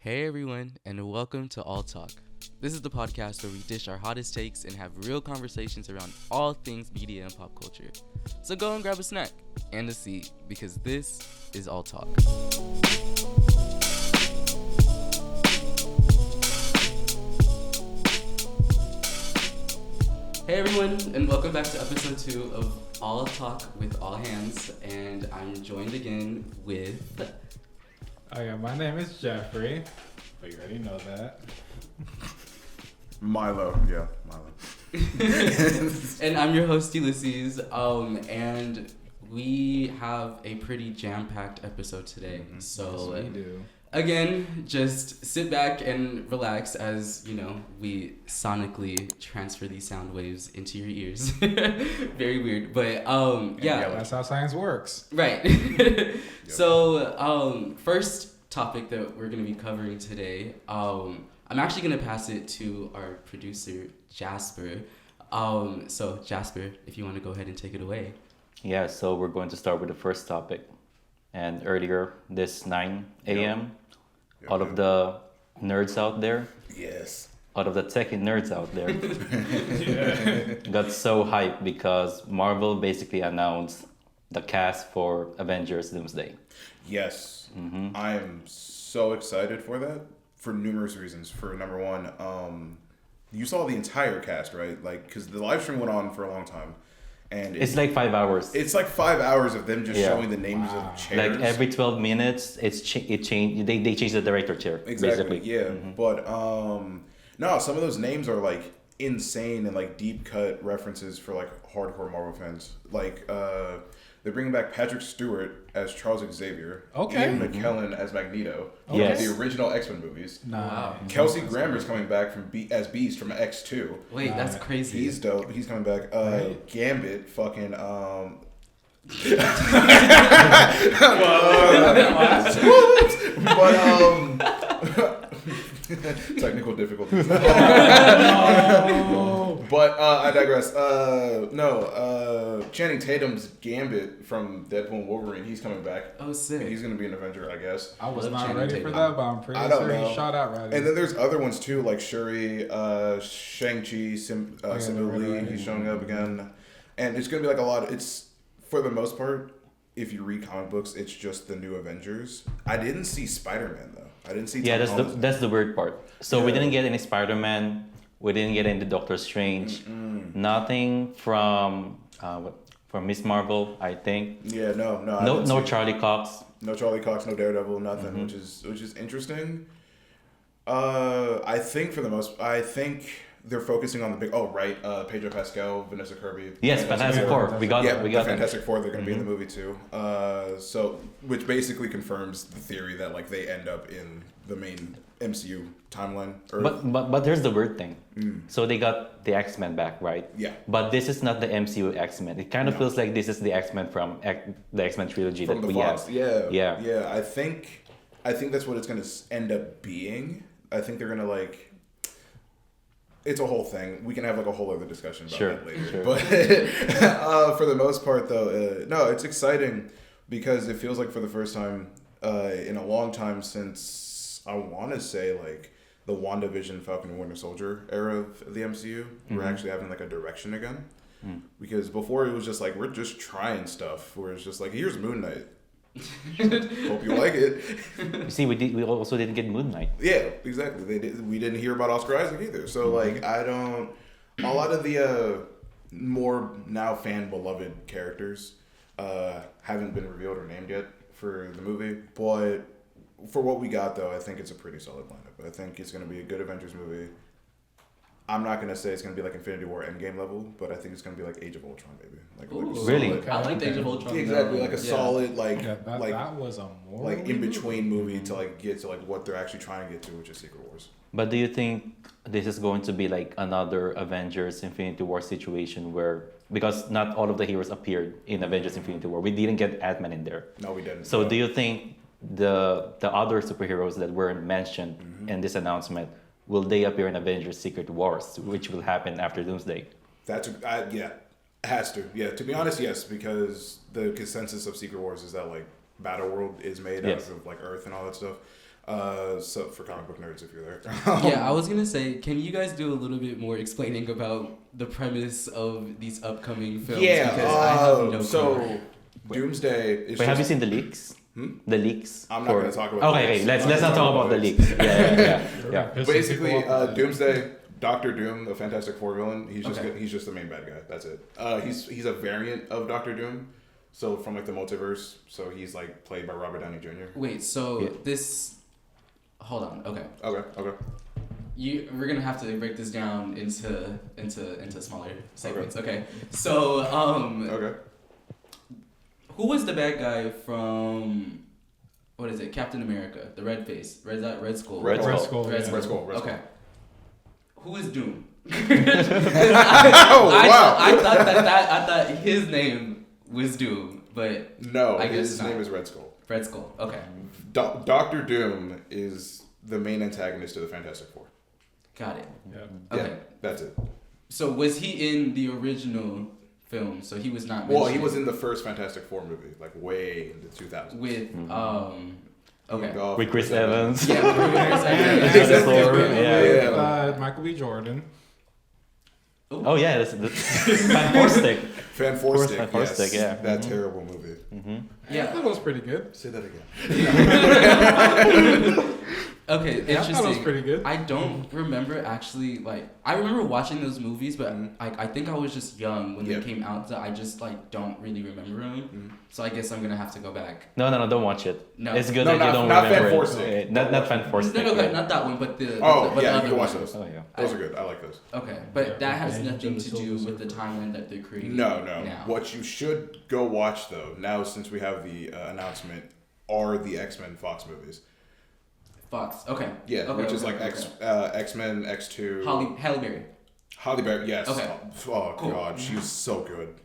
Hey everyone, and welcome to All Talk. This is the podcast where we dish our hottest takes and have real conversations around all things media and pop culture. So go and grab a snack and a seat because this is All Talk. Hey everyone, and welcome back to episode 2 of All Talk with All Hands, and I'm joined again with... Okay, my name is Jeffrey, but you already know that. Milo. And I'm your host, Ulises, and we have a pretty jam-packed episode today. So, Yes, we do. Again, just sit back and relax as, we sonically transfer these sound waves into your ears. Very weird, but yeah. That's how science works. Right. Yep. So, first topic that we're going to be covering today, I'm actually going to pass it to our producer, Jasper. So, Jasper, if you want to go ahead and take it away. Yeah, so we're going to start with the first topic. And earlier this 9 a.m., all of the nerds out there, Yes. all of the techie nerds out there, got so hyped because Marvel basically announced the cast for Avengers Doomsday. Yes. Mm-hmm. I am so excited for that for numerous reasons. For number one, you saw the entire cast, right? Like, because the live stream went on for a long time. And It's like 5 hours. it's like 5 hours of them just Yeah. showing the names Wow. of chairs. Like every 12 minutes, it changed. They changed the director chair, Exactly. basically. Yeah. Mhm. But no, some of those names are like insane and like deep cut references for like hardcore Marvel fans. Like they're bringing back Patrick Stewart as Charles Xavier. Okay. Ian McKellen as Magneto. Yes. The original X-Men movies. Wow. Kelsey Grammer's coming back from as Beast from X2. Wait, that's Nah, crazy. He's dope. He's coming back. Right. Gambit, fucking technical difficulties. But I digress. Channing Tatum's Gambit from Deadpool and Wolverine. He's coming back. Oh, sick. He's gonna be an Avenger, I guess. I was Love not Channing ready Tatum. for that, but I'm pretty I don't sure know. he shot out right. And then there's other ones too, like Shuri, Shang-Chi, Symbol Lee. right. He's showing up again, and it's gonna be like a lot. It's for the most part, if you read comic books, it's just the new Avengers. I didn't see Spider-Man though. I didn't see. Yeah, Tom that's the Holland. that's the weird part. So we Yeah. didn't get any Spider-Man. We didn't get any Doctor Strange. Nothing from Miss Marvel, I think. Yeah, no. I No, didn't no see- Charlie Cox. No Charlie Cox, no Daredevil, nothing, Mm-hmm. which is interesting. I think they're focusing on the big. Oh, right, Pedro Pascal, Vanessa Kirby. Yes, Fantastic Four. Four. We got Yeah, them. We the got them. Fantastic Four. They're going to be in the Mm-hmm. movie too. So which basically confirms the theory that like they end up in the main MCU timeline. But here's the weird thing. Mm. So they got the X-Men back, right? Yeah. But this is not the MCU X-Men. It kind of No. feels like this is the X-Men from the X-Men trilogy From that the we Fox, have. yeah. Yeah. I think that's what it's going to end up being. I think they're going to like. It's a whole thing. We can have like a whole other discussion about Sure, that later. sure. But for the most part, though, no, it's exciting because it feels like for the first time in a long time since I want to say like the WandaVision, Falcon and Winter Soldier era of the MCU, we're actually having like a direction again. Because before it was just like we're just trying stuff. Where it's just like here's Moon Knight. Hope you like it. You see, we also didn't get Moon Knight. Yeah, exactly. We didn't hear about Oscar Isaac either. So like a lot of the more now fan beloved characters haven't been revealed or named yet for the movie. But for what we got though, I think it's a pretty solid lineup. I think it's gonna be a good Avengers movie. I'm not gonna say it's gonna be like Infinity War Endgame level, but I think it's gonna be like Age of Ultron maybe. Like a Ooh, Really? solid- I like the Age of Ultron. exactly, like a Yeah. solid like Yeah, that was a more like in between movie to like get to like what they're actually trying to get to, which is Secret Wars. But do you think this is going to be like another Avengers Infinity War situation where, because not all of the heroes appeared in Avengers Infinity War, we didn't get Ant-Man in there. No, we didn't. So do you think the other superheroes that weren't mentioned in this announcement, will they appear in Avengers Secret Wars, which will happen after Doomsday? Yeah, it has to. Yeah, to be honest, yes, because the consensus of Secret Wars is that like Battleworld is made Yes. out of like Earth and all that stuff. So for comic book nerds, if you're there. Yeah, I was gonna say, can you guys do a little bit more explaining about the premise of these upcoming films? Yeah. Because I have no So clue. Doomsday is. Wait, have you just- seen the leaks? The leaks. I'm not gonna talk about. Okay, the let's leaks. not talk about the leaks. Yeah. Basically, Doomsday, Doctor Doom, the Fantastic Four villain. Okay. He's just the main bad guy. That's it. He's a variant of Doctor Doom, so from like the multiverse. So he's like played by Robert Downey Jr. Wait, so Yeah. this. Hold on. Okay. Okay. We're gonna have to break this down into smaller segments. Okay. So Okay. who was the bad guy from what is it? Captain America, the red face, Red Skull. Red Skull. Skull. Red Yeah. Skull. Red Skull. Okay. Who is Doom? Oh wow. I thought his name was Doom, but No, I guess his not. name is Red Skull. Red Skull. Okay. Doctor Doom is the main antagonist of the Fantastic Four. Got it. Yeah. Okay. Yeah, that's it. So was he in the original film? So he was not. Well, he mentioned was in the first Fantastic Four movie, like way in the 2000s. with Okay. Goff, With Chris Evans. Yeah. Fantastic Four, yeah. Michael B. Jordan. Oh yeah, that's Fan Four Stick. Fan Four Stick, Fan Four yes. Stick, yeah. That terrible movie. Yeah. I thought it was pretty good. Say that again. Okay. Yeah, I thought it was Interesting. pretty good. I don't remember actually I remember watching those movies, but I think I was just young when Yeah. they came out, so I just don't really remember them. So I guess I'm gonna have to go back. No, don't watch it. No. It's good No, that you not- don't not remember Fan Four it. Stick. Okay, Not Fan Four Stick. No, yeah. not that one, but the Oh, but yeah, the you other can watch one. those. Oh yeah. Those are good. I like those. Okay, but Yeah. that has Yeah. nothing to Silver do with the Surfer. timeline that they're creating. No. Now. What you should go watch though, now since we have the announcement, are the X-Men Fox movies. Fox. Okay. Yeah, Okay, which is okay, like okay. X-Men, X2. Halle Berry. Halle Berry, yes. Okay. Oh Cool. god, she's so good.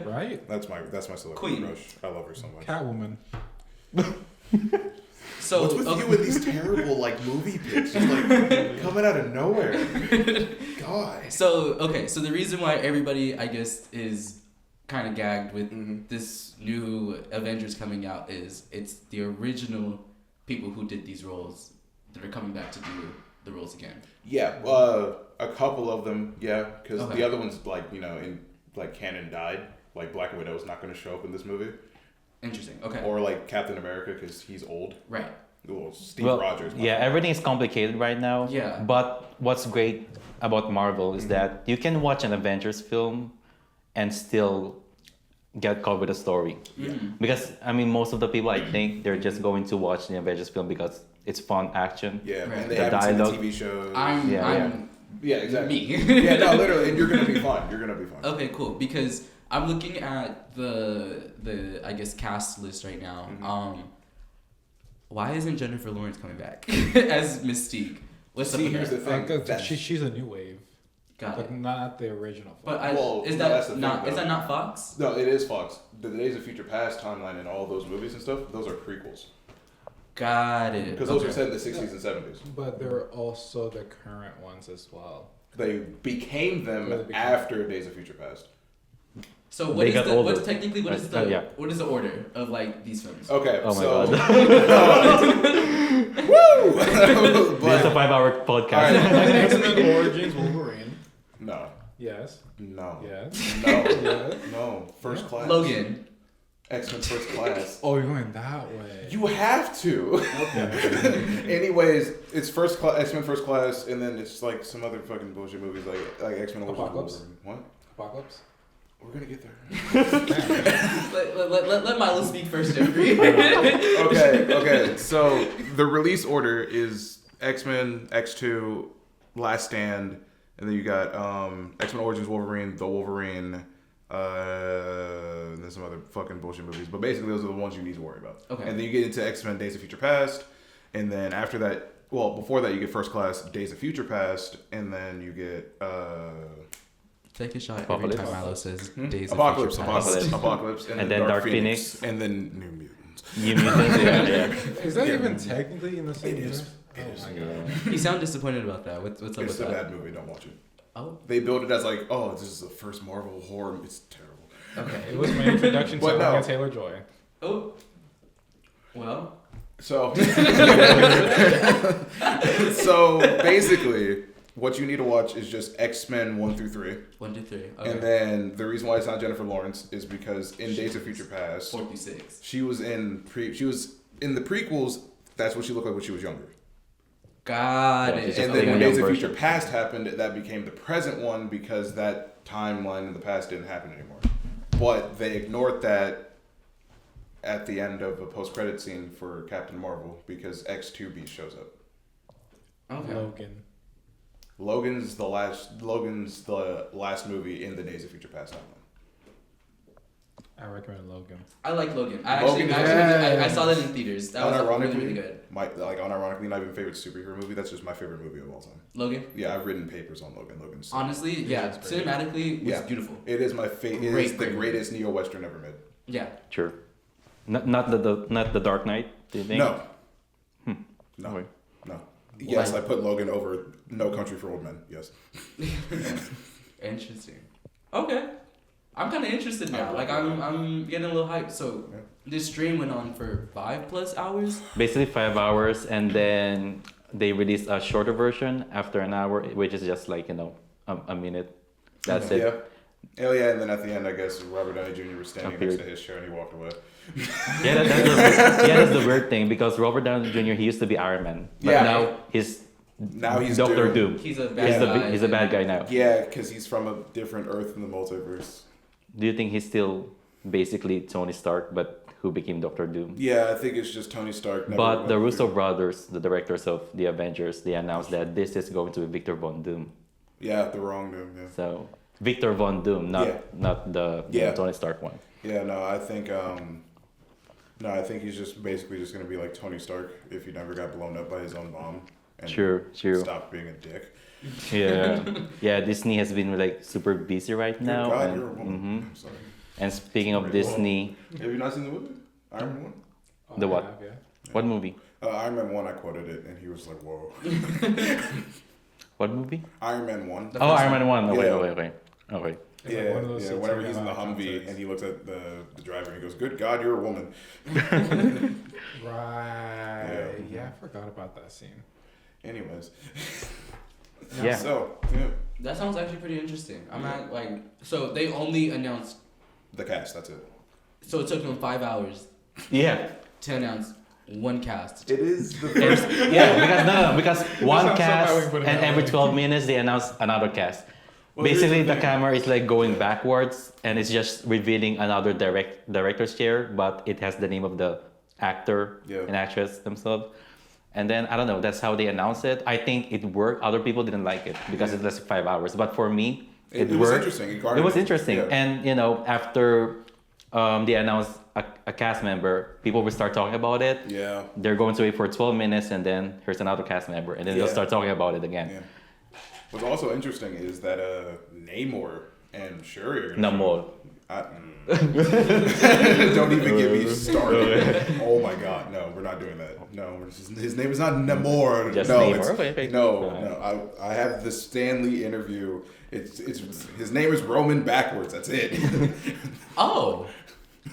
Right? That's my celebrity Queen. crush. I love her so much. Catwoman. So What's with you with these terrible like movie picks, just like coming out of nowhere? God. So the reason why everybody I guess is kind of gagged with this new Avengers coming out is it's the original people who did these roles that are coming back to do the roles again. Yeah, a couple of them, yeah, because Okay. the other ones in canon died. Like Black Widow is not going to show up in this movie, Interesting. Okay. or like Captain America because he's old. Right. Well, Steve Well, Rogers. yeah, everything is complicated right now. Yeah. But what's great about Marvel is that you can watch an Avengers film and still get caught with a story. Yeah. Because I mean, most of the people I think they're just going to watch the Avengers film because it's fun action. Yeah, Right. and they The haven't seen dialogue. the TV shows. I'm yeah, exactly. me. Yeah, no, literally, and you're gonna be fine. You're gonna be fine. Okay, cool. Because I'm looking at the I guess cast list right now. Why isn't Jennifer Lawrence coming back as Mystique? What's See, up with here's the that? thing. Because that- she's a new wave. Got But it. not the original. But Well, is no, that's the that thing, not is though. that not Fox? No, it is Fox. The Days of Future Past timeline and all those movies and stuff, those are prequels. Got it. Because those Okay. are set in the 60s and 70s. But there are also the current ones as well. They became them Well, they became- after Days of Future Past. So They got older. what's technically what is Yeah. what is the order of like these films? Okay, Oh my so... god. Woo! This is a but, 5-hour podcast. X-Men Origins Wolverine. no. Yes. No. Yes. No. Yes. No. First class. Logan. X-Men First Class. Oh, you're going that way. You have to. Anyways, it's First Class, X-Men First Class, and then it's like some other fucking bullshit movies like X-Men Origins Apocalypse? Wolverine. What? Apocalypse? We're gonna get there. Let Milo speak first, Jeffrey. Okay. So the release order is X-Men, X2, Last Stand, and then you got X-Men Origins Wolverine, The Wolverine, and then some other fucking bullshit movies. But basically, those are the ones you need to worry about. Okay. And then you get into X-Men Days of Future Past, and then after that, well, before that, you get First Class Days of Future Past, and then you get Take a shot Apocalypse. every time Milo says Days Apocalypse, of Future Past. Apocalypse, And then Dark Phoenix. and then New Mutants. New Mutants, yeah. Is that even technically in the same It is. universe? It is. Oh my god. You sound disappointed about that. What's up It's with a that? bad movie. Don't watch it. Oh, They build it as like, oh, this is the first Marvel horror. It's terrible. okay. It was my introduction to But no. Anya Taylor-Joy. Oh, well, So, so basically, what you need to watch is just X-Men 1 through 3. 1 through 3. Okay. And then the reason why it's not Jennifer Lawrence is because in Days of Future Past, 4 through 6. she was in the prequels. That's what she looked like when she was younger. Got Yeah, it. And Okay. then when Young Days of version. Future Past happened, that became the present one because that timeline in the past didn't happen anymore. But they ignored that at the end of a post-credit scene for Captain Marvel because X2B shows up. Okay. Logan. Logan's the last movie in the Days of Future Past timeline. I recommend Logan. I like Logan. I Logan actually is- I saw that in theaters. That was Unironically, really good. Unironically, not even favorite superhero movie. That's just my favorite movie of all time. Logan. Yeah, I've written papers on Logan. Logan's Honestly, yeah, it's great. cinematically, it was Yeah. beautiful. It is my favorite. It Great, is the great greatest neo-western ever made. Yeah. Sure. Not the Dark Knight. Do you think? No. No. Okay. No. Yes, Why? I put Logan over No Country for Old Men. Yes. Interesting. Okay. I'm kind of interested now. Like I'm getting a little hyped. So Yeah. this stream went on for 5+ hours. Basically 5 hours, and then they released a shorter version after an hour, which is just like a minute. That's it. Yeah. Oh yeah, and then at the end, I guess Robert Downey Jr. was standing next Appeared. to his chair and he walked away. That's the weird thing because Robert Downey Jr. he used to be Iron Man, but Yeah. now he's Doctor Doom. He's a Yeah. bad guy. He's a bad guy now. Yeah, because he's from a different Earth in the multiverse. Do you think he's still basically Tony Stark, but who became Doctor Doom? Yeah, I think it's just Tony Stark. never But went the through- Russo brothers, the directors of the Avengers, they announced that this is going to be Victor Von Doom. Yeah, the wrong Doom. Yeah. So Victor Von Doom, not the Yeah. Tony Stark one. Yeah, no, I think he's just basically just gonna be like Tony Stark if he never got blown up by his own bomb and Sure. stopped being a dick. Yeah, Disney has been like super busy right Good now. God, and, you're a woman. mhm. I'm sorry. And speaking of Great. Disney, Have you not seen the movie? Iron Man 1? The I what? have, yeah. what movie? Iron Man 1, I quoted it, and he was like, whoa. What movie? Iron Man 1. The Oh, first Iron Man 1. Okay, Yeah. okay. It's like Yeah, one of those yeah. scenes Whenever you he's in have the out of Humvee context. and he looks at the driver and he goes, good God, you're a woman. Right. Yeah, I forgot about that scene. Anyways. Yeah. So, yeah. That sounds actually pretty interesting. I'm not like so they only announced The cast, that's it. so it took them 5 hours Yeah. to announce one cast. It is the It's- first. yeah, because one sounds so bad when you cast put it and that every way. 12 minutes they announce another cast. Well, here's Basically, the the thing. camera is like going backwards and it's just revealing another director's chair, but it has the name of the actor Yeah. and actress themselves. And then I don't know, that's how they announced it. I think it worked. Other people didn't like it because Yeah. it's less 5 hours. But for me, It it was worked. interesting. It was interesting. Yeah. And after they announced a cast member, people will start talking about it. Yeah. They're going to wait for 12 minutes and then here's another cast member and then they'll Yeah. start talking about it again. Yeah. What's also interesting is that Namor and Shuri are gonna Namor. Don't even get me started. Oh my God, no, we're not doing that. No, his name is not Namor. Just no, Namor. it's- Okay. no, Alright. no. I have the Stan Lee interview. It's his name is Roman backwards. That's it. Oh.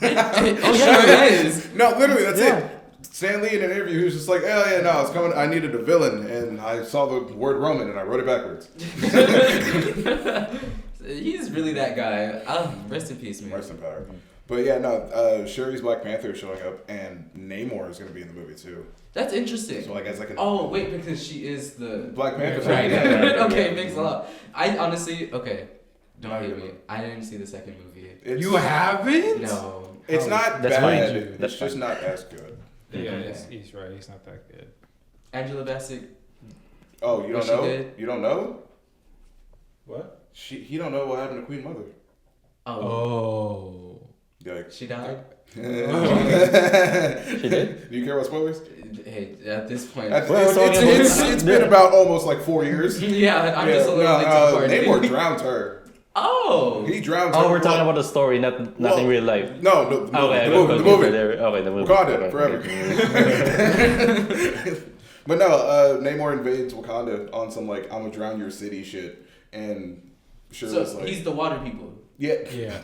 Oh sure it is. No, literally, that's Yeah. it. Stan Lee in an interview, he was just like, "Oh yeah, no, it's coming. I needed a villain, and I saw the word Roman, and I wrote it backwards." He's really that guy. Rest in peace, man. Rest in power. But yeah, no, Shuri's Black Panther is showing up, and Namor is going to be in the movie too. That's interesting. So like as like an Oh wait, because she is the Black Panther. right. Yeah. Okay, makes a lot. I honestly don't No, hate you me. don't. I didn't see the second movie. It's, You haven't? No. It's not That's bad. fine. It's That's just fine. not as good. Yeah, Okay. he's right. He's not that good. Angela Bassett. Oh, you Was don't she know? good? You don't know? What? He don't know what happened to Queen Mother. Oh, Oh. Yikes. she died. She did? Do you care about spoilers? Hey, at this point. It's been about almost like 4 years. Yeah, I'm just a little late to the party. Namor drowned her. Oh. He drowned her. Oh, we're talking about the story, nothing Well, real life. No, the movie. Okay, the movie. The movie. Okay, the movie. Wakanda Okay. forever. But no, Namor invades Wakanda on some like "I'ma drown your city" shit, and Shuri's So like, he's the water people. yeah, Yeah.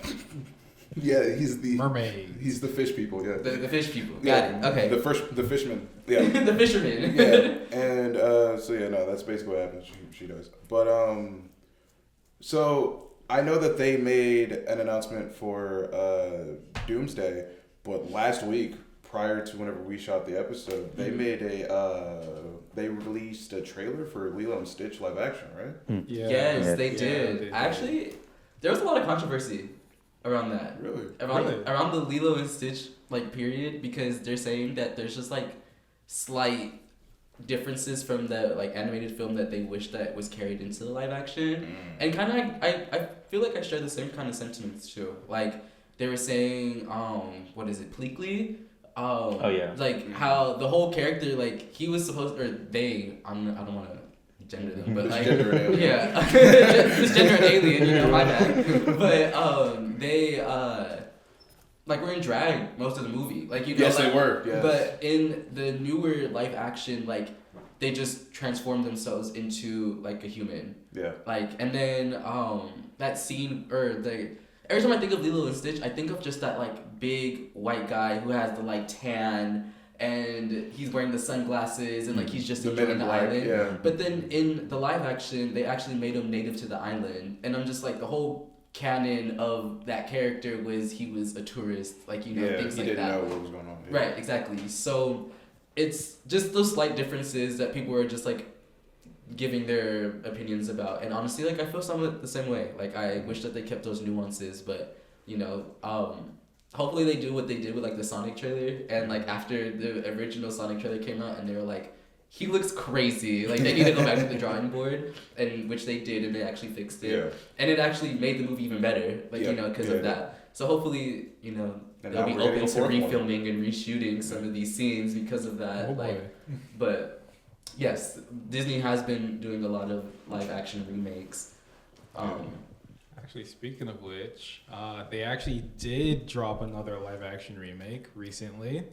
Yeah, he's the Mermaid. He's the fish people. Yeah, The fish people. Got yeah, it. Okay. The fisherman. Yeah, The fisherman. yeah, and so yeah, no, that's basically what happens. She does, but so I know that they made an announcement for Doomsday, but last week, prior to whenever we shot the episode, they made they released a trailer for Lilo and Stitch live action, right? Yeah. Yes, they Yeah, did. they did. Actually, there was a lot of controversy around that. Really? Around the Lilo and Stitch like period, because they're saying that there's just like slight differences from the like animated film that they wish that was carried into the live action, and kind of I feel like I share the same kind of sentiments too. Like they were saying, what is it, Pleakley? Oh yeah. Like how the whole character, like he was supposed, or they, I don't want to gender them, but like Gender and alien. yeah, this gender and alien, you know, my bad. But they like were in drag most of the movie, like you know, Yes, like, they were. Yes. But in the newer live action, like they just transformed themselves into like a human. Yeah. Like, and then that scene, or the every time I think of Lilo and Stitch, I think of just that like big white guy who has the like tan and he's wearing the sunglasses and like he's just The Men enjoying in the Black, island. yeah. But then in the live action, they actually made him native to the island, and I'm just like, the whole canon of that character was he was a tourist, like, you know, Yeah, things he like didn't that. know what was going on. Yeah. Right, exactly. So it's just those slight differences that people are just like giving their opinions about, and honestly, like I feel somewhat the same way. Like I wish that they kept those nuances, but you know, hopefully they do what they did with like the Sonic trailer, and like after the original Sonic trailer came out and they were like, he looks crazy, like they need to go back to the drawing board, and which they did, and they actually fixed it. Yeah. And it actually made the movie even better, like, Yeah, you know, because yeah, of that. So hopefully, you know, And they'll now be we're getting open a to fourth one. refilming and reshooting some of these scenes because of that. Oh boy. Like, but yes, Disney has been doing a lot of live action remakes. Actually, speaking of which, they actually did drop another live action remake recently.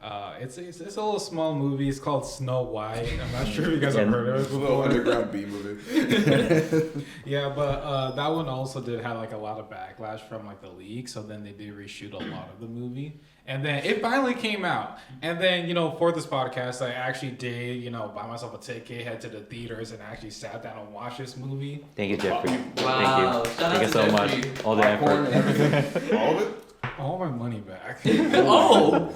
It's a little small movie. It's called Snow White. I'm not sure if you guys have heard of it It's a little before. underground B movie. Yeah, but that one also did have like a lot of backlash from like the leak. So then they did reshoot a lot of the movie, and then it finally came out. And then, you know, for this podcast, I actually did, you know, buy myself a ticket, head to the theaters, and actually sat down and watched this movie. Thank you, Jeffrey. Wow, Thank you. shout out Thank you to so Jeffrey. much. All the Popcorn effort. and everything. All of it? All my money back. Oh!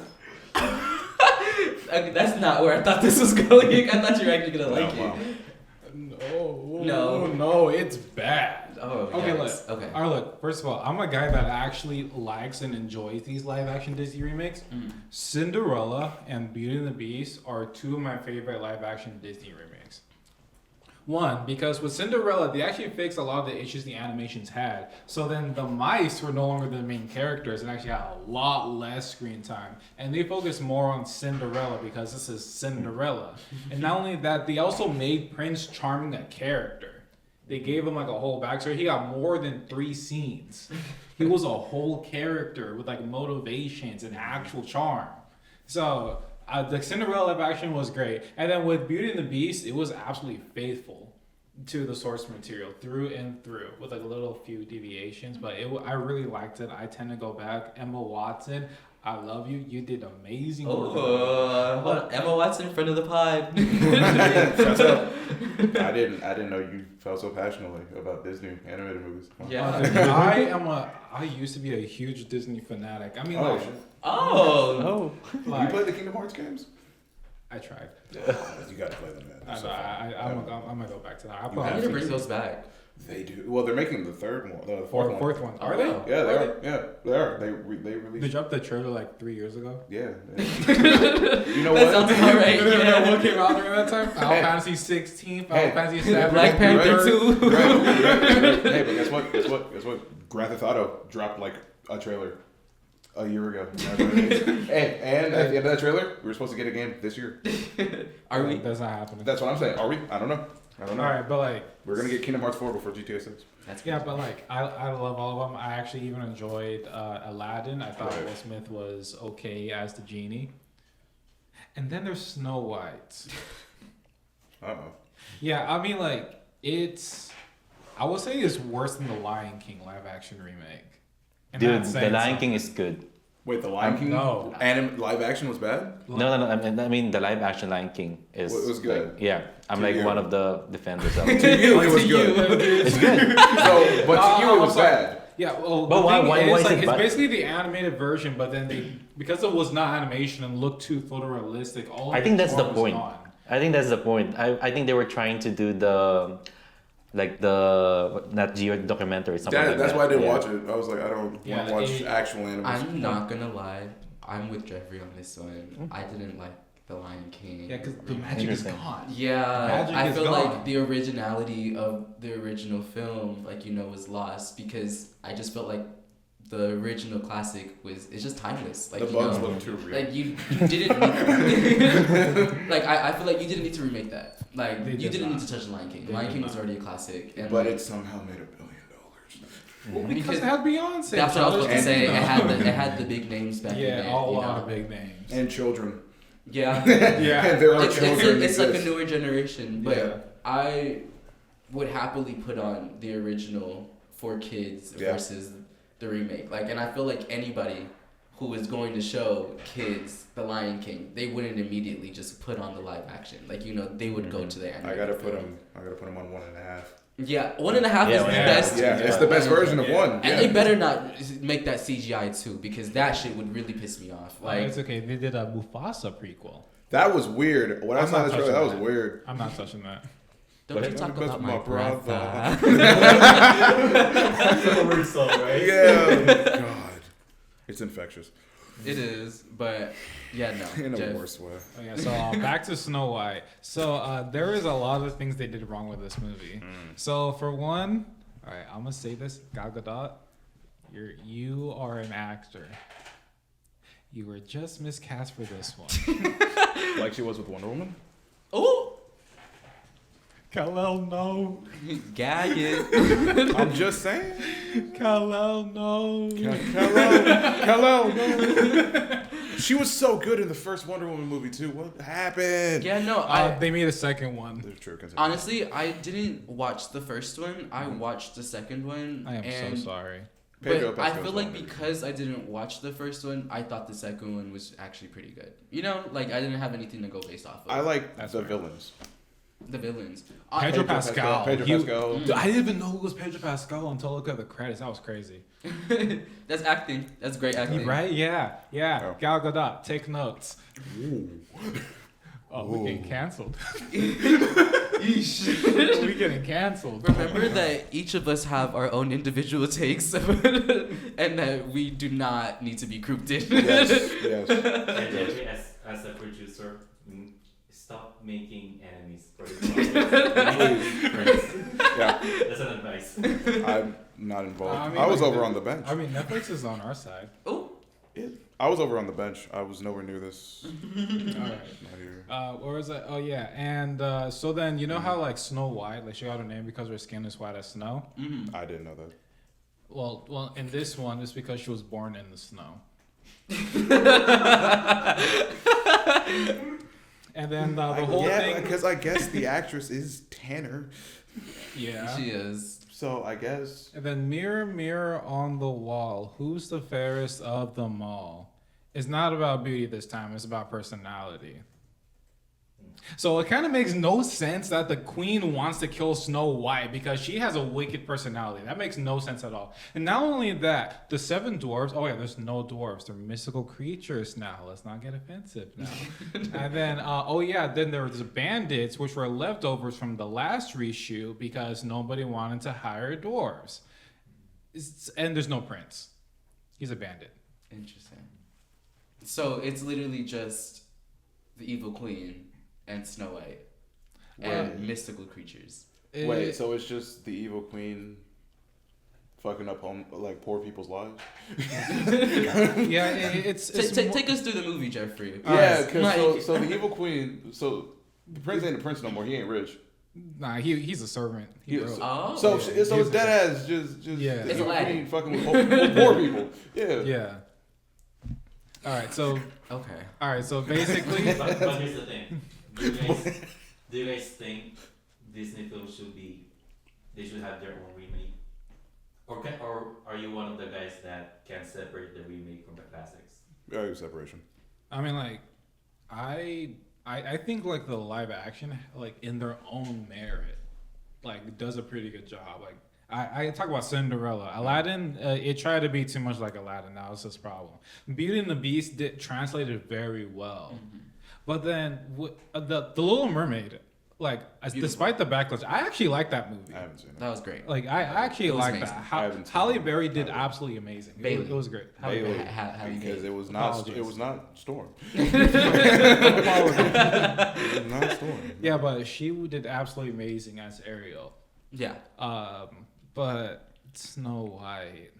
Okay, that's not where I thought this was going. I thought you were actually gonna like Wow. No, it's bad. Oh, Okay, yikes. look. Okay. All right, look. First of all, I'm a guy that actually likes and enjoys these live-action Disney remakes. Mm. Cinderella and Beauty and the Beast are two of my favorite live-action Disney remakes. One, because with Cinderella, they actually fixed a lot of the issues the animations had. So then the mice were no longer the main characters and actually had a lot less screen time. And they focused more on Cinderella because this is Cinderella. And not only that, they also made Prince Charming a character. They gave him like a whole backstory. He got more than 3 scenes. He was a whole character with like motivations and actual charm. So the Cinderella live action was great. And then with Beauty and the Beast, it was absolutely faithful to the source material through and through with like a little few deviations. But I really liked it. I tend to go back. Emma Watson, I love you. You did amazing work. Hold on. Emma Watson in front of the pod. Shut up. I didn't know you felt so passionately about Disney animated movies. Wow. Yeah. I used to be a huge Disney fanatic. I mean, Oh, like, shit. Oh. You like, play the Kingdom Hearts games? I tried. You gotta play them, man. I'm gonna go back to that. I'll You I have need probably to bring those back. They do. Well, they're making the third one, the fourth one. Are they? Oh. Yeah, they Are are. Yeah, they are. They They released. dropped the trailer like 3 years ago. Yeah. You know That what? sounds about right. You know Yeah. what came out during that time? Final Hey. Fantasy 16, Hey. Final Fantasy 7, Black Panther Right. 2. Right. Hey, but guess what? Grand Theft Auto dropped like a trailer a year ago. Hey, and at the end of that trailer, we were supposed to get a game this year. Are we? That's not happening. That's what I'm saying. Are we? I don't know. All right, but like, We're gonna get Kingdom Hearts 4 before GTA 6. That's yeah, but like, I love all of them. I actually even enjoyed Aladdin. I thought Right. Will Smith was okay as the genie. And then there's Snow White. Uh-oh. Yeah, I mean, like, I would say it's worse than the Lion King live action remake. And Dude, that's The saying Lion King something. is good. Wait, the Lion King No. live action was bad? No. I mean, the live action Lion King is. It was good. Like, yeah, I'm To like you. one of the defenders of it. To you, it was To good. you. It's good. So, but to you, it was I'm sorry. bad. Yeah, well, But the why- thing why is, is like, it it's bad? basically the animated version, but then because it was not animation and looked too photorealistic, all of I think that's the was point. gone. I think that's the point. I think they were trying to do the Nat Geo documentary, something like That's that. why I didn't Yeah. watch it. I was like, I don't Yeah, want to watch it- actual animals. I'm not gonna lie. I'm with Jeffrey on this one. I didn't like The Lion King. Yeah, because the magic is Interesting. gone. Yeah, Magic I is feel gone. like the originality of the original film, like, you know, was lost because I just felt like the original classic it's just timeless. Like, The you bugs know, look too real. like you didn't need, like I feel like you didn't need to remake that. Like They you did didn't not. need to touch Lion King. They Lion did King was not. already a classic, and But like, it somehow made $1 billion. Well, because Because it had Beyonce. that's what I was about to and, say. you know. It had the big names back Yeah, in it. a you lot know? of big names. And children. Yeah. Yeah. And there are it's children. it's like a exist. newer generation, but Yeah. I would happily put on the original for kids Yeah. versus the remake. Like, and I feel like anybody who is going to show kids The Lion King, they wouldn't immediately just put on the live action. Like, you know, they would go to the I animated gotta put film. him on 1.5. Yeah, 1.5 is the Yeah, best. Yeah, it's the best version of Yeah. one. And Yeah. they better not make that CGI too, because that shit would really piss me off. Like, Like, it's okay. They did a Mufasa prequel. That was weird. When I I'm saw not this trailer, that touching was that. weird. I'm not touching that. don't you But- talk That's about my my brother. right? Yeah. God. It's infectious. It is, but yeah, no. In a Jeff. worse way. Okay, so back to Snow White. So there is a lot of things they did wrong with this movie. So for one, all right, I'm gonna say this: Gal Gadot, you are an actor. You were just miscast for this one. Like she was with Wonder Woman? Oh, Kal-El, no. gag it. I'm just saying. Kal-El, no. Hello. No. She was so good in the first Wonder Woman movie too. What happened? Yeah, no. I They made a second one. That's true. Continue. honestly, I didn't watch the first one. I watched the second one. I am and, so sorry. Pedro But I Pascal's feel like one. because I didn't watch the first one, I thought the second one was actually pretty good. You know, like I didn't have anything to go based off of. I like That's the fair. villains. the villains. Pedro Pascal. Pedro He- Pascal. Dude, I didn't even know who was Pedro Pascal until I looked at the credits. That was crazy. That's acting. That's great acting. Right? Yeah. Yeah. Oh. Gal Gadot, take notes. Oh, we're getting Ooh. canceled. Yeesh. We're getting canceled. Remember that each of us have our own individual takes, and that we do not need to be grouped in. Yes. Yes. And Jeffrey, as a producer, stop making enemies for your project. Yeah. That's an advice. I'm not involved. I mean, I was like, over on the bench. I mean, Netflix is on our side. Oh, I was over on the bench. I was nowhere near this. All right. Not here. Where was I? Oh yeah, and so then you know how like Snow White, like she got her name because her skin is white as snow. mm-hmm. I didn't know that. Well, in this one, it's because she was born in the snow. And then the whole thing. because I guess the actress is Tanner. Yeah. She is. So I guess And then mirror, mirror on the wall, who's the fairest of them all? It's not about beauty this time. It's about personality. So it kind of makes no sense that the queen wants to kill Snow White because she has a wicked personality. That makes no sense at all. And not only that, the seven dwarves, oh yeah, there's no dwarves. They're mystical creatures now. Let's not get offensive now. And then, then there was the bandits, which were leftovers from the last reshoot because nobody wanted to hire dwarves. And there's no prince. He's a bandit. Interesting. So it's literally just the evil queen and Snow White and mystical creatures. wait. So it's just the evil queen fucking up poor people's lives. Yeah, it's Take us through the movie, Jeffrey. Yeah, because Like- so the evil queen. So the prince ain't a prince no more. He ain't rich. Nah, he's a servant. He He- broke. Oh. So Yeah. so it's dead ass just Yeah. the It's evil Aladdin. queen fucking with poor people. Yeah. Yeah. All right, so Okay. basically, But here's the thing. Do you guys think Disney films they should have their own remake? Or are you one of the guys that can separate the remake from the classics? Yeah, separation. I mean, like, I think like the live action, like in their own merit, like does a pretty good job. Like I talk about Cinderella, Aladdin. It tried to be too much like Aladdin. That was his problem. Beauty and the Beast translated very well, but then the Little Mermaid. Like, despite the backlash, I actually like that movie. I haven't seen it. That was great. Like, I actually like that. I haven't seen Halle it. Berry did absolutely amazing. It was great. Halle Bailey, Berry. because it was not. Apologies. It was not Storm. It was not Storm. Yeah, but she did absolutely amazing as Ariel. Yeah. But Snow White,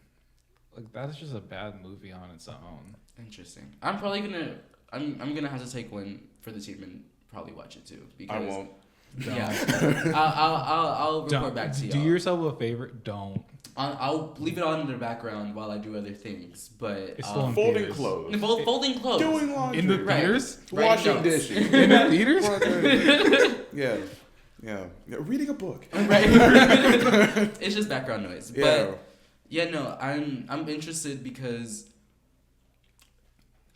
like that's just a bad movie on its own. Interesting. I'm probably gonna. I'm gonna have to take one for the team and probably watch it too. Because I won't. Yeah. I'll report back to you. Do yourself a favor. Don't. I'll leave it on in the background while I do other things. But It's still in Folding theaters. clothes. Folding clothes. Doing laundry. In the Right. theaters? Washing Writing notes. dishes. In the theaters? Yeah. Reading a book. Right. It's just background noise. Yeah. But yeah, no, I'm interested because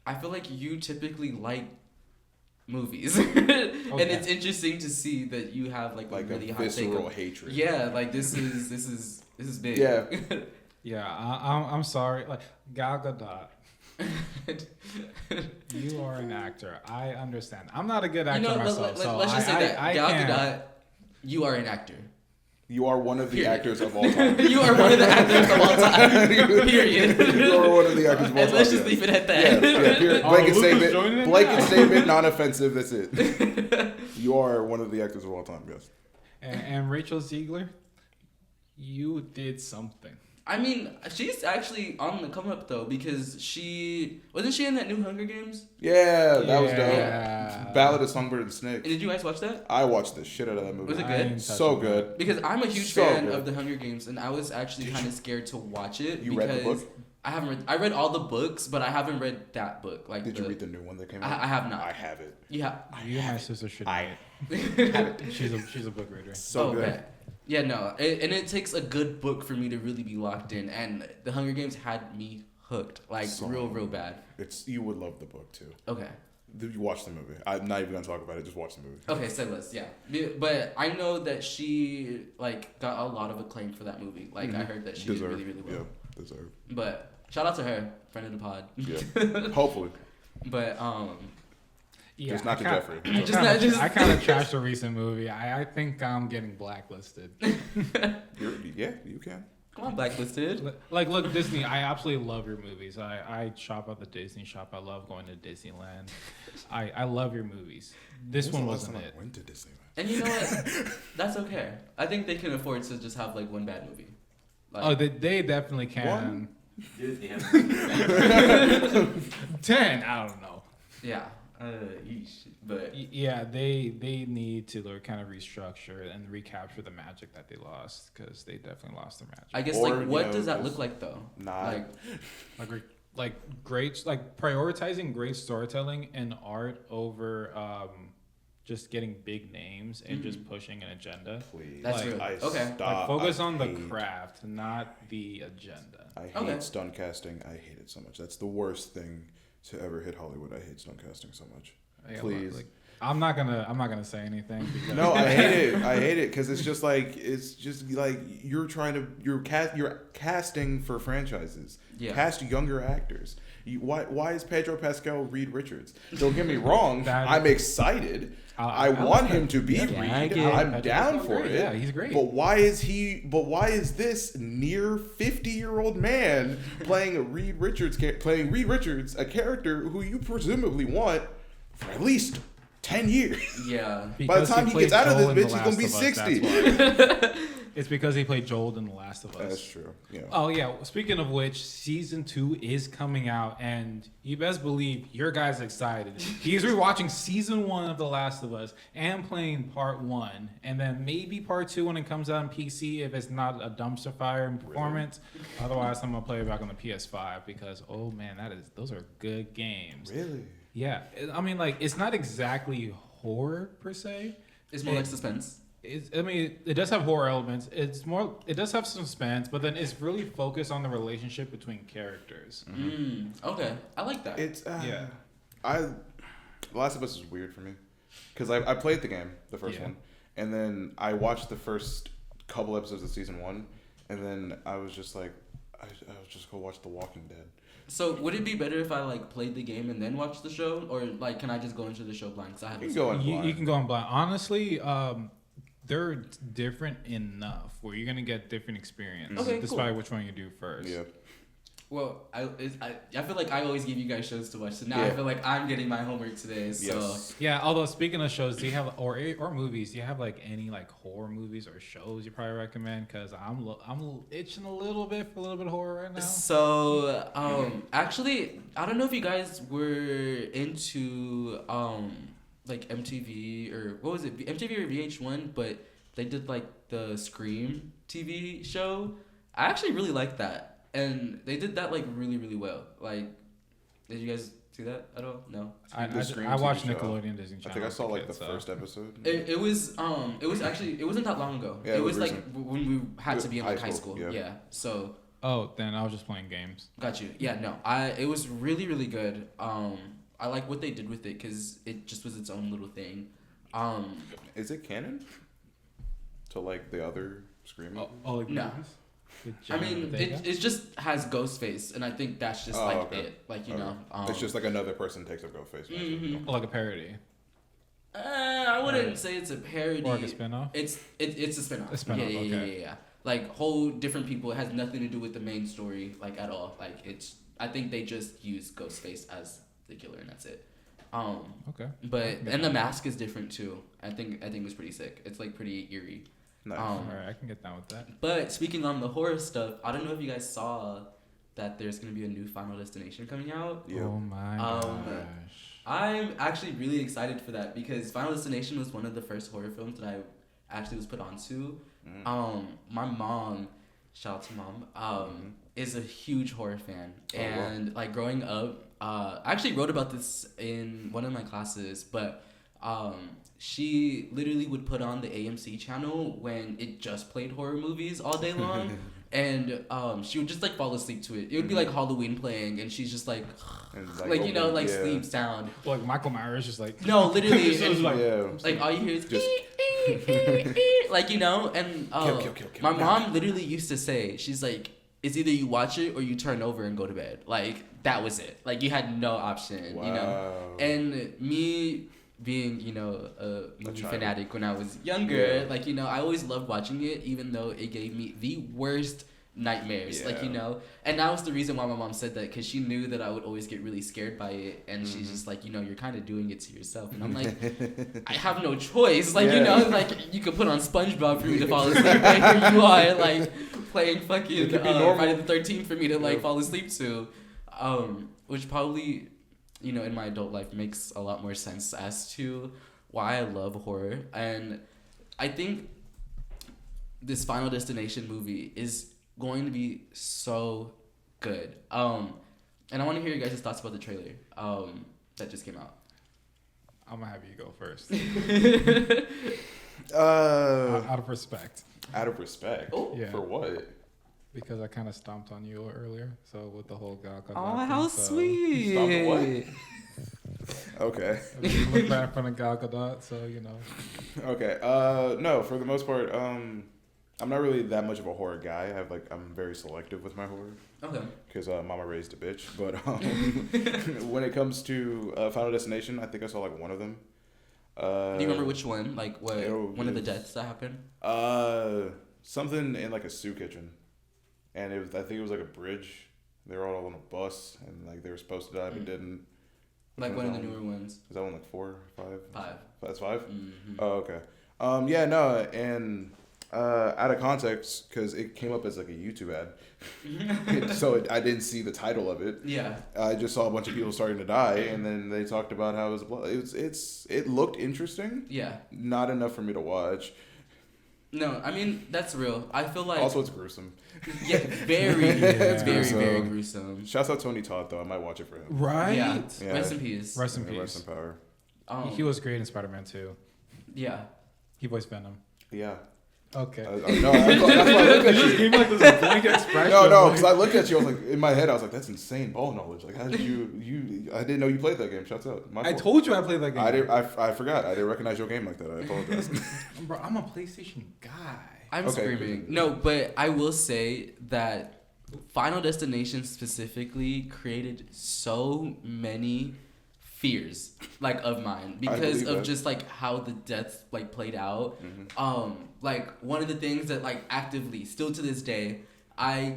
I feel like you typically like movies, and it's interesting to see that you have like a really a hot take. visceral hatred. Yeah, like this is big. Yeah. Yeah, I'm sorry. Like Gal Gadot, you are an actor. I understand. I'm not a good actor myself, so let's just say that I Gal can't. Gadot, you are an actor. You are one of the Period. actors of all time. You are one of the actors of all time. Period. You are one of the actors of all And time. let's just yes. leave it at that. Yeah, period. Oh, Blanket Luca's joining statement. in Blanket now? statement, non-offensive. That's it. You are one of the actors of all time. Yes. And Rachel Ziegler, you did something. I mean, she's actually on the come up though because wasn't she in that new Hunger Games? Yeah, that was Yeah. dope. Ballad of Songbird and Snake. Did you guys watch that? I watched the shit out of that movie. Was it I good? ain't touching So that. good. Because I'm a huge So fan good. of the Hunger Games, and I was actually kind of scared to watch it. You because read the book? I haven't read. I read all the books, but I haven't read that book. Like, Did you read the new one that came out? I have not. I have it. Yeah. You and my sister should I know it. She's a book reader. So good. Okay. Yeah, no, and it takes a good book for me to really be locked in, and the Hunger Games had me hooked, like So- real bad. You would love the book too. Okay. You watch the movie. I'm not even gonna talk about it. Just watch the movie. Okay, said list, yeah. But I know that she like got a lot of acclaim for that movie. Like I heard that she did really well. Yeah, deserve. But shout out to her, friend of the pod. Yeah. Hopefully. But Yeah, Just not to I Jeffrey. I kind of trashed a recent movie. I think I'm getting blacklisted. Yeah, you can. come on, Blacklisted. Like, look, Disney, I absolutely love your movies. I shop at the Disney shop. I love going to Disneyland. I love your movies. This one wasn't it. I went to Disneyland. And you know what? That's okay. I think they can afford to just have like one bad movie. Like, Oh, they definitely can. One? Dude, they have 10, I don't know. yeah. Yeesh. But Yeah, they need to kind of restructure and recapture the magic that they lost because they definitely lost their magic. I guess Or, like you what know, does that just look like though? not- like great, like prioritizing great storytelling and art over just getting big names and just pushing an agenda. Please. That's Like, real. I Okay. stop. Focus I on the hate- craft, not the agenda. I hate Okay. stunt casting. I hate it so much. That's the worst thing to ever hit Hollywood. I hate stunt casting so much. Yeah, Please. like, I'm not gonna say anything because No, I hate it. I hate it because it's just like you're casting for franchises. Yeah. Cast younger actors. Why is Pedro Pascal Reed Richards? Don't get me wrong. That- I'm excited. I want him to be Reed. I'm Pedro down Pascal for great. it. Yeah, he's great. But why is this near 50-year-old man playing Reed Richards, a character who you presumably want for at least 10 years? Yeah. By the time he gets out of this Joel in The bitch, he's gonna be Last of Us, 60. that's why. It's because he played Joel in The Last of Us. That's true. Yeah. Oh yeah. Speaking of which, season 2 is coming out, and you best believe your guy's excited. He's rewatching season 1 of The Last of Us and playing part 1, and then maybe part 2 when it comes out on PC if it's not a dumpster fire in performance. Otherwise, I'm gonna play it back on the PS5 because oh man, those are good games. Really? Yeah, I mean like it's not exactly horror per se. It's more like suspense. it does have horror elements. It does have suspense, but then it's really focused on the relationship between characters. Okay, I like that. It's Yeah. The Last of Us is weird for me because I played the game, the first one, and then I watched the first couple episodes of season 1, and then I was just like, I was just go watch The Walking Dead. So would it be better if I like played the game and then watched the show, or like can I just go into the show blind? Cause I haven't. You can go in blind. You can go in blind. Honestly, they're different enough where you're gonna get different experience. Okay, despite cool. which one you do first. Yeah. Well, I feel like I always give you guys shows to watch, so now I feel like I'm getting my homework today. So Yes. Yeah. Although speaking of shows, do you have or movies? Do you have like any like horror movies or shows you probably recommend? Because I'm itching a little bit for a little bit of horror right now. So actually, I don't know if you guys were into like MTV or what was it, MTV or VH1, but they did like the Scream TV show. I actually really liked that. And they did that like really, really well. Like, did you guys see that at all? No. I Scream watched TV show. Nickelodeon Disney Channel. I think I saw like the as a kid, first episode. It was actually it wasn't that long ago. Yeah, it was was like when we had to be in like high high school. school, Yeah. So Oh, then I was just playing games. got you. Yeah. No. It was really, really good. I like what they did with it because it just was its own little thing. Is it canon to like the other Scream? Like No. movies? With I Jenny mean, Ortega? it just has Ghostface, and I think that's just it. Like you know, it's just like another person takes up Ghostface. Mhm. Like a parody. I wouldn't say it's a parody. Or like a spin-off? It's a spinoff. A spinoff, Yeah. okay. Like whole different people. It has nothing to do with the main story, like at all. Like it's. I think they just use Ghostface as the killer, and that's it. Okay. But and the mask is different too. I think it was pretty sick. It's like pretty eerie. Nice. Alright, I can get down with that. But speaking on the horror stuff, I don't know if you guys saw that there's gonna be a new Final Destination coming out. Yeah. Oh my gosh. I'm actually really excited for that because Final Destination was one of the first horror films that I actually was put onto. My mom, shout out to mom, is a huge horror fan. And like growing up, I actually wrote about this in one of my classes, but she literally would put on the AMC channel when it just played horror movies all day long. And she would just like fall asleep to it. It would be like Halloween playing, and she's just like, like you know, like sleep sound. Like Michael Myers just like No, literally, It was and, like- like all you hear is Just- like you know, and Kill. my mom literally used to say, she's like, it's either you watch it or you turn over and go to bed. Like that was it. Like you had no option, you know. And me being, you know, a movie fanatic when I was younger, like, you know, I always loved watching it, even though it gave me the worst nightmares, like, you know. And that was the reason why my mom said that, because she knew that I would always get really scared by it. And she's just like, you know, you're kind of doing it to yourself. And I'm like, I have no choice. Like, you know, like, you could put on SpongeBob for me to fall asleep. Right here you are, like, playing fucking Friday the 13th for me to, like, fall asleep to. Which probably, you know, in my adult life makes a lot more sense as to why I love horror. And I think this Final Destination movie is going to be so good. And I want to hear your guys' thoughts about the trailer that just came out. I'm gonna have you go first. Out of respect. Out of respect? Oh. Yeah. For what? Because I kind of stomped on you earlier, so with the whole Gal Gadot Oh, thing, how so sweet. Stop it, what? Okay. I mean, look right in front of Gal Gadot, so you know. Okay. No, for the most part, I'm not really that much of a horror guy. I'm very selective with my horror. Okay. Because mama raised a bitch. But when it comes to Final Destination, I think I saw like one of them. Do you remember which one? Like what? One of the was- deaths that happened? Something in like a soup kitchen, and I think it was like a bridge. They were all on a bus, and like they were supposed to die, but didn't. Like one of the newer ones. Is that one like 4, 5? 5. That's 5. Mm-hmm. Oh, okay. Yeah, no, and out of context, because it came up as like a YouTube ad, so I didn't see the title of it. Yeah. I just saw a bunch of people starting to die, and then they talked about how it looked interesting. Yeah. Not enough for me to watch. No, I mean that's real. I feel like Also, it's gruesome. yeah, very, very, gruesome. very gruesome. Shouts out Tony Todd though. I might watch it for him. Right. Yeah. Yeah. Rest in peace. Rest in Yeah, peace. Rest in power. He was great in Spider-Man 2. Yeah. He voiced Venom. Yeah. Okay. No, that's why I looked at You just you. gave me like this blank expression. No, because I looked at you. I was like, in my head, I was like, that's insane ball knowledge. Like, how did you? I didn't know you played that game. Shouts out. My I fault. told you I played that game. I did. I forgot. I didn't recognize your game like that. I apologize. Bro, I'm a PlayStation guy. I'm Okay. screaming. No, but I will say that Final Destination specifically created so many fears like of mine because believe of that. just like how the deaths like played out. Mm-hmm. Like one of the things that like actively still to this day I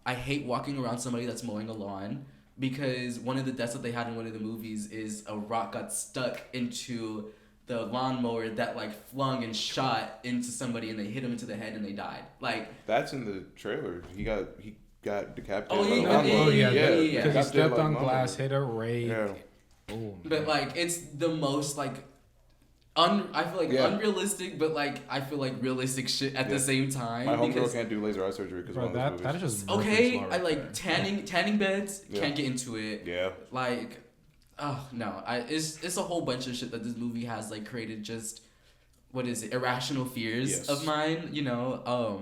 hate walking around somebody that's mowing a lawn because one of the deaths that they had in one of the movies is a rock got stuck into the lawnmower that like flung and shot into somebody and they hit him into the head and they died. Like That's in the trailer. He got decapitated. Oh, by the yeah, lawnmower. yeah. Because he stepped on lawnmower. glass, hit a rake. Yeah. Boom. but like it's the most like I feel like Yeah. unrealistic, but like I feel like realistic shit at Yeah. the same time. My homegirl because can't do laser eye surgery because Bro, of one of those that is movies. just okay, Murphy's Law I right like there. tanning beds. Yeah. Can't get into it. Yeah. Like, oh no, it's a whole bunch of shit that this movie has like created. Just what is it? Irrational fears Yes. of mine. You know,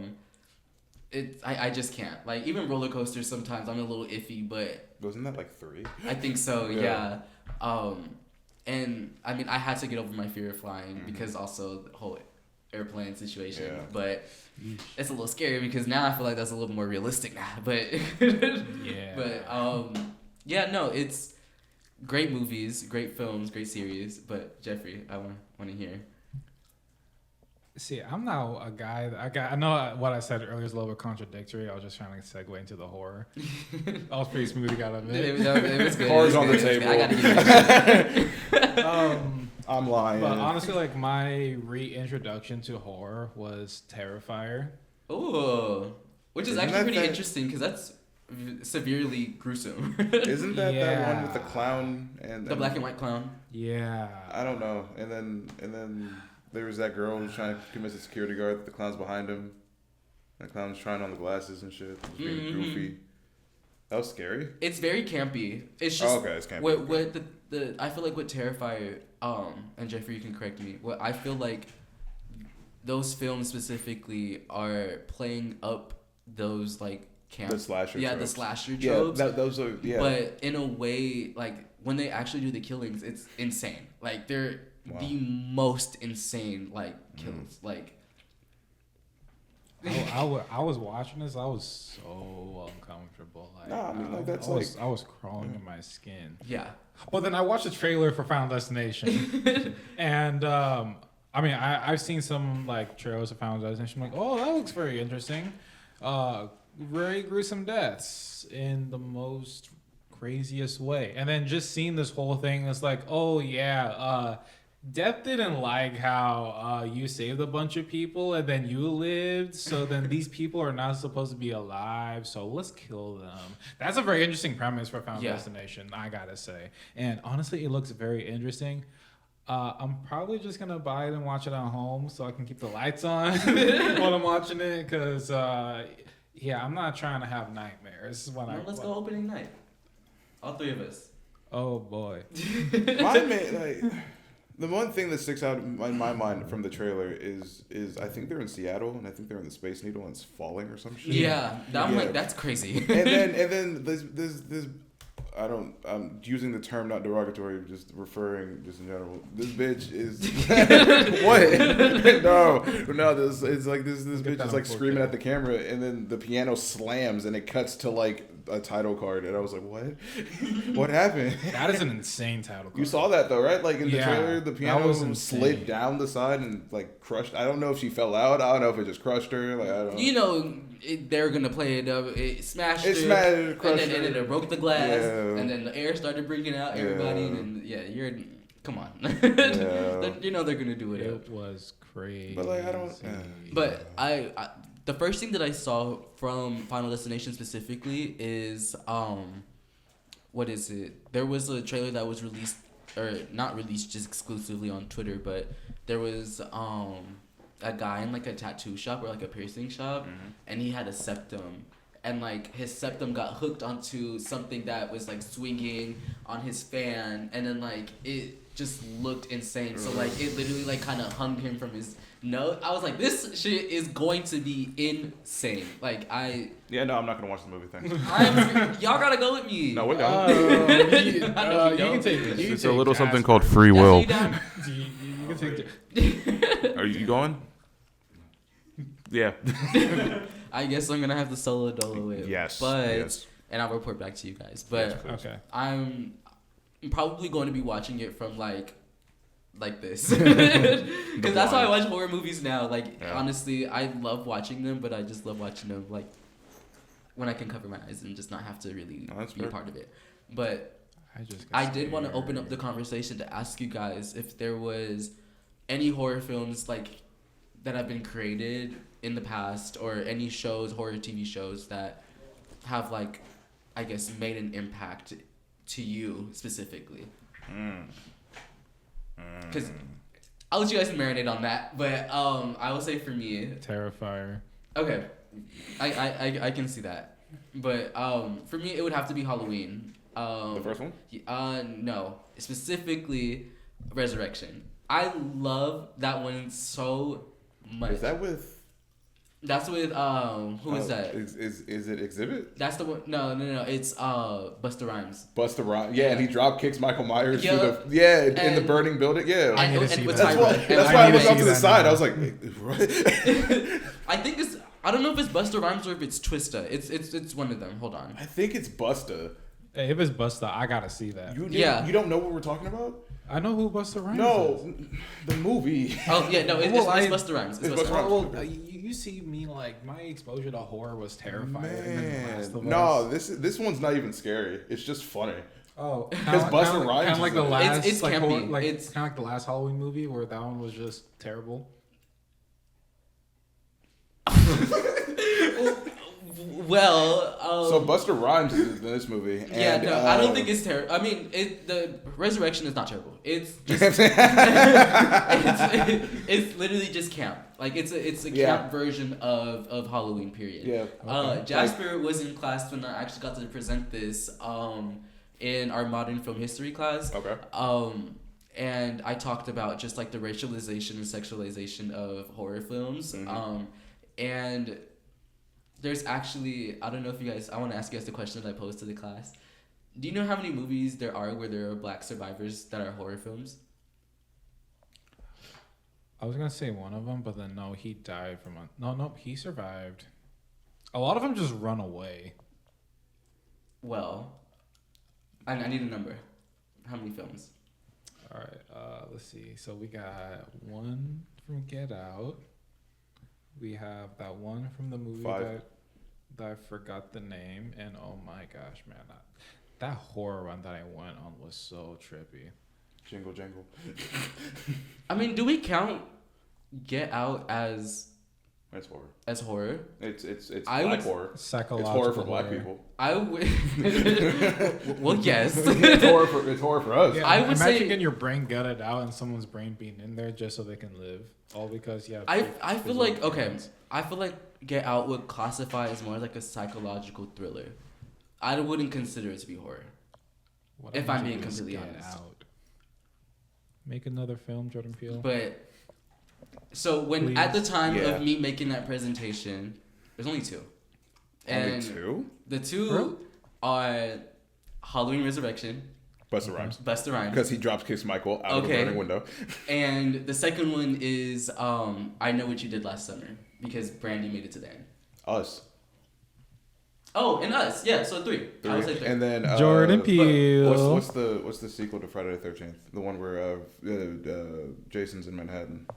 I just can't. Like even roller coasters sometimes I'm a little iffy, but Wasn't that like 3? I think so. Yeah. Yeah. And I mean I had to get over my fear of flying Mhm. because also the whole airplane situation. Yeah. But it's a little scary because now I feel like that's a little more realistic now. But Yeah. but yeah, no, it's great movies, great films, great series. But Jeffrey, I want to hear. See, I'm not a guy. I know what I said earlier is a little bit contradictory. I was just trying to segue into the horror. I was pretty smooth, you gotta admit. It was good. Cards It was on the good. It was good. table. I gotta give it. I'm lying. But honestly, like my reintroduction to horror was Terrifier. Oh, which is Isn't actually that pretty that- interesting because that's severely gruesome. Isn't that that one with the Yeah. clown and The black and white clown. Yeah. I don't know. And then there was that girl who's trying to convince the security guard that the clown's behind him. The clown's trying on the glasses and shit. Just being Mhm. goofy. That was scary. It's very campy. It's just Oh, okay, it's campy. what the I feel like what Terrifier and Jeffrey, you can correct me. What I feel like those films specifically are playing up those like camp. The slasher Yeah, tropes. the slasher Yeah, tropes. those are yeah. But in a way, like when they actually do the killings, it's insane. Like they're Wow. the most insane like kills. Like I was watching this. I was so uncomfortable. Like, Nah, I mean, like, that's I was crawling in my skin. yeah. But then I watched the trailer for Final Destination, and I mean, I've seen some like trailers of Final Destination. I'm like, oh, that looks very interesting. Very gruesome deaths in the most craziest way, and then just seeing this whole thing, it's like, oh yeah, Death didn't like how you saved a bunch of people and then you lived, so then these people are not supposed to be alive, so let's kill them. That's a very interesting premise for Final Yeah. Destination, I gotta say. And honestly, it looks very interesting. I'm probably just gonna buy it and watch it at home so I can keep the lights on while I'm watching it, because yeah, I'm not trying to have nightmares when Well, let's go opening night. All three of us. Oh boy. Like the one thing that sticks out in my mind from the trailer is I think they're in Seattle and I think they're in the Space Needle and it's falling or some shit. Yeah, I'm Yeah. like that's crazy. And then this I'm using the term not derogatory, just referring just in general. This bitch is what? No, this it's like this bitch that is like on screaming 4K. at the camera and then the piano slams and it cuts to like a title card and I was like, what? What happened? That is an insane title. You saw that though, right? Like in the Yeah, trailer, the that piano was insane. slid down the side and like crushed. I don't know if she fell out. I don't know if it just crushed her. Like I don't. You know, they're gonna play it up. It smashed It her, smashed, and crushed then, her. and then it broke the glass, Yeah. and then the air started bringing out everybody, Yeah. and yeah, you're come on. Yeah. You know they're gonna do it. up. It was crazy. But like I don't. But I the first thing that I saw from Final Destination specifically is what is it? There was a trailer that was released or not released just exclusively on Twitter, but there was a guy in like a tattoo shop or like a piercing shop, and he had a septum. And like his septum got hooked onto something that was like swinging on his fan, and then like it just looked insane. So like it literally like kind of hung him from his nose. I was like, this shit is going to be insane. Like Yeah, no, I'm not gonna watch the movie thing. y'all gotta go with me. No, we're down. You can take it. It's a little something called free will. You can take it. Are you going? Yeah. I guess I'm gonna have to solo dolo it. Yes. But and I'll report back to you guys. But Okay. I'm probably going to be watching it from like this because that's how I watch horror movies now. Like honestly, I love watching them, but I just love watching them like when I can cover my eyes and just not have to really be a part of it. But I did want to open up the conversation to ask you guys if there was any horror films like that have been created in the past or any shows, horror TV shows that have like, I guess, made an impact to you specifically. Because I'll let you guys marinate on that, but I will say for me, Terrifier. okay, I can see that, but for me it would have to be Halloween. The first one? No, specifically Resurrection. I love that one so much. Is that with? That's with who is that? Is it Exhibit? That's the one. No. It's Busta Rhymes. Busta Rhymes. Yeah, and he drop kicks Michael Myers Yeah. through the in the burning building. Yeah, And with that's why. Tyra. That's And why I with looked Tyra. off to the side. I was like, I think it's. I don't know if it's Busta Rhymes or if it's Twista. It's one of them. Hold on. I think it's Busta. Hey, if it's Busta, I gotta see that. You don't know what we're talking about? I know who Busta Rhymes is. No, the movie. Oh yeah, no, it's Busta Rhymes. It's It's Busta Busta Rhymes. Rhymes. You see me like my exposure to horror was Terrifier. And then The Last of Us. No, this one's not even scary. It's just funny. Oh, Because Busta Rhymes kind of like is the in it. last. It's like, campy. horror, It's- kind of like the last Halloween movie where that one was just terrible. Well, So Busta Rhymes is in this movie. yeah, And, no, I don't think it's terrible. I mean, the Resurrection is not terrible. It's just it's literally just camp. Like it's a camp version of Halloween. Period. Yeah. Jasper was in class when I actually got to present this in our modern film history class. Okay. And I talked about just like the racialization and sexualization of horror films. Mm-hmm. And there's actually, I don't know if you guys, I want to ask you guys the question that I posed to the class. Do you know how many movies there are where there are black survivors that are horror films? I was gonna say one of them, but then no, he died from a no, he survived. A lot of them just run away. Well, I need a number. How many films? All right, let's see. So we got one from Get Out. We have that one from the movie 5. that I forgot the name, and oh my gosh, man, that horror one that I went on was so trippy. Jingle jangle. I mean, do we count Get Out as It's horror. horror? It's I black would- horror. Psychological It's horror for black people. I would. Well, yes. It's horror for us. Yeah, I would imagine say- getting your brain gutted out and someone's brain being in there just so they can live, all because you have. I feel physical like okay. organs. I feel like Get Out would classify as more like a psychological thriller. I wouldn't consider it to be horror. What If I I'm need to being do is completely Get honest. Out. Make another film, Jordan Peele. But so when Please. at the time Yeah. of me making that presentation, there's only two. Only And 2? the two Really? are Halloween Resurrection, Busta Rhymes. Busta Rhymes. Because he drops kicks Michael out of the Okay. burning window. And the second one is I Know What You Did Last Summer because Brandy made it to the end. Us. Oh, and Us. Yeah, so three. I would say 3. And then Jordan Peele. What's the sequel to Friday the 13th? The one where Jason's in Manhattan.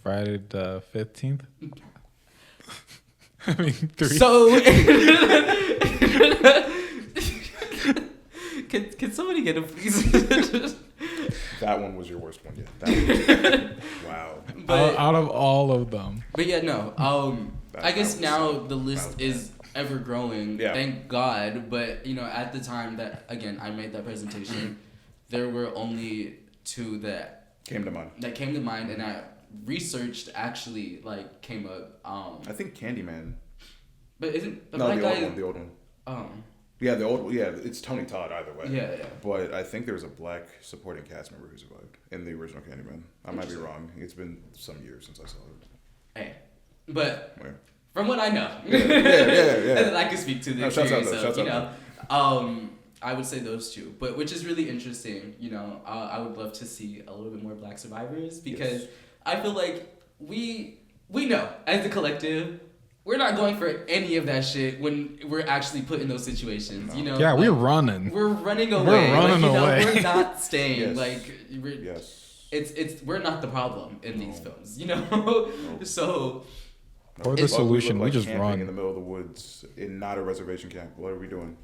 Friday the 15th. I mean, 3. So can somebody get him please? That one was your worst one yet. That one wow. But out of all of them. But yeah, no. I guess that was now sad. the list That was is ever growing. Yeah. Thank God. But you know, at the time that again I made that presentation, there were only 2 that Came to mind. came to mind, and I researched actually like came up. I think Candyman. But isn't the No, black the guy? old one. The old one. Yeah, the old. Yeah, it's Tony Todd either way. Yeah. But I think there was a black supporting cast member who survived in the original Candyman. I might be wrong. It's been some years since I saw it. Hey, but Yeah. from what I know, Yeah. and then I can speak to the Shouts out experience though, of, shouts out I would say those two, but which is really interesting. I would love to see a little bit more black survivors because I feel like we know as a collective we're not going for any of that shit when we're actually put in those situations. No. Yeah, like, we're running. we're running away. We're running away. We're not staying. Yes. Like Yes. it's we're not the problem in these films. So. Or the solution, we just camping run. in the middle of the woods in not a reservation camp. What are we doing?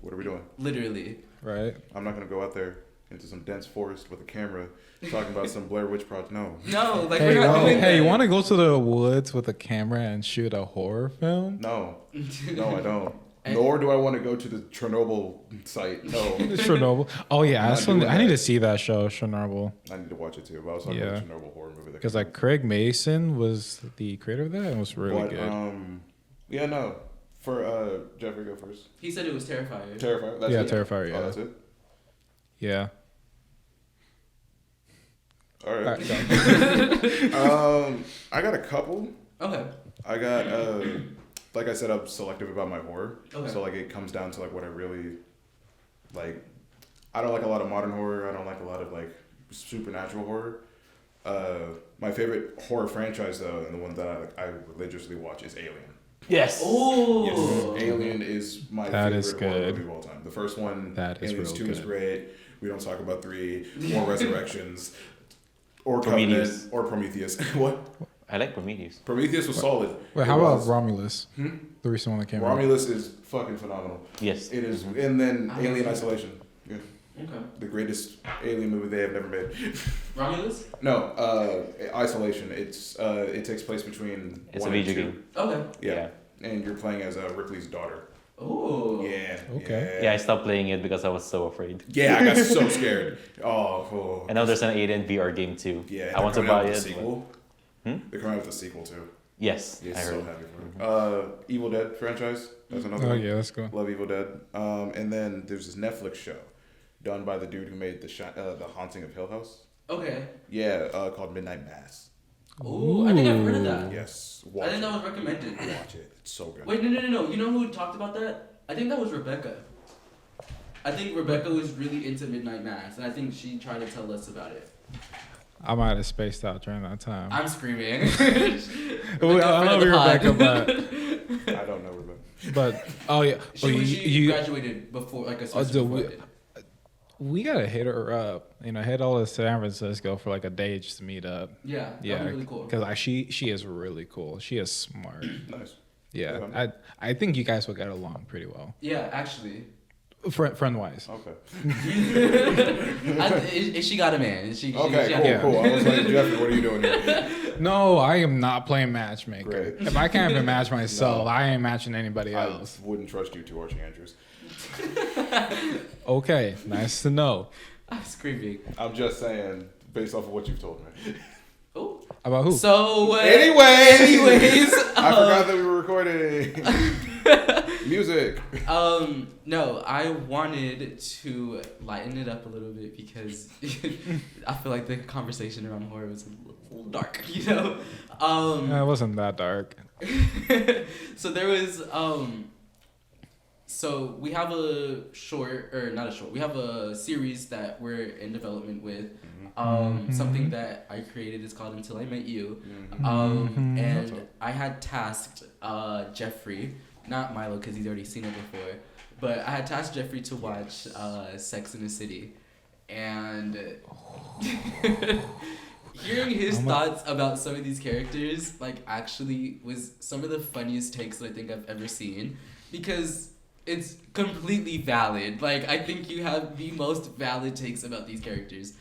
Literally. Right. I'm not gonna go out there into some dense forest with a camera talking about some Blair Witch Project. No. No, like Hey, we're not doing that. you want to go to the woods with a camera and shoot a horror film? No, I don't. Nor do I want to go to the Chernobyl site. No. Chernobyl. Oh yeah, I'm that's not one. doing I need that. to see that show, Chernobyl. I need to watch it too. But I was talking about the Chernobyl horror movie. Because like Craig Mason was the creator of that and was really good. Yeah, no. For Jeffrey, go first. He said it was Terrifier. Terrifier. That's Yeah, it? Terrifier, yeah. Oh, that's it. Yeah. All right. I got a couple. Okay. I got like I said, I'm selective about my horror. Okay. So like it comes down to like what I really like. I don't like a lot of modern horror. I don't like a lot of like supernatural horror. My favorite horror franchise though, and the one that I religiously watch is Alien. Yes. Oh. Yes. Alien is my That favorite is horror good. movie of all time. The first one, That is Aliens real 2 is good. great. We don't talk about 3 or Resurrections or Prometheus. Covenant or Prometheus. What? I like Prometheus. Prometheus was solid. Wait, how about Romulus? The recent one that came out. Romulus is fucking phenomenal. Yes. It is. And then I Alien haven't Isolation. Yeah. Okay. The greatest alien movie they have never made. Romulus? No, Isolation. It takes place between It's a 1 and video 2. game. Okay. Yeah. And you're playing as Ripley's daughter. Oh. Yeah. Okay. Yeah, I stopped playing it because I was so afraid. Yeah, I got so scared. Oh. And now there's an Alien VR game too. Yeah. I want to they're coming out buy with it. a sequel. Hmm? They're coming out with a sequel too. Yes, Yeah, I so heard. happy for it. Evil Dead franchise. That's another Oh one. yeah, let's go. Love Evil Dead. And then there's this Netflix show done by the dude who made the Haunting of Hill House. Okay. Yeah, called Midnight Mass. Ooh, I think I've heard of that. Yes, I watch think that it. was recommended. Watch it. It's so good. Wait, no. You know who talked about that? I think that was Rebecca. I think Rebecca was really into Midnight Mass, and I think she tried to tell us about it. I might have spaced out during that time. I'm screaming. Well, I Friend love of the pod. Rebecca, I don't know Rebecca. but oh yeah, She graduated before, like a semester before I did. we gotta hit her up. Head all to San Francisco for like a day just to meet up. Yeah, that'd Yeah, be really cool. because she is really cool. She is smart. Nice. Yeah, Yeah. I think you guys will get along pretty well, Yeah, actually. friend wise. Okay. She got a man. She Okay, got Yeah. cool. I was like, Jeffrey, what are you doing here? No, I am not playing matchmaker. Great. If I can't even match myself, No. I ain't matching anybody I else. wouldn't trust you two Archie Andrews. Okay, nice to know. I'm screaming. I'm just saying, based off of what you've told me. Oh. About who? So. Anyways, I forgot that we were recording. Music. No, I wanted to lighten it up a little bit because I feel like the conversation around horror was a little dark, It wasn't that dark. So there was so we have a we have a series that we're in development with. Something that I created is called Until I Met You. And I had tasked Jeffrey, not Milo because he's already seen it before, but I had tasked Jeffrey to watch Sex in the City. And hearing his thoughts about some of these characters actually was some of the funniest takes that I think I've ever seen, because it's completely valid. I think you have the most valid takes about these characters.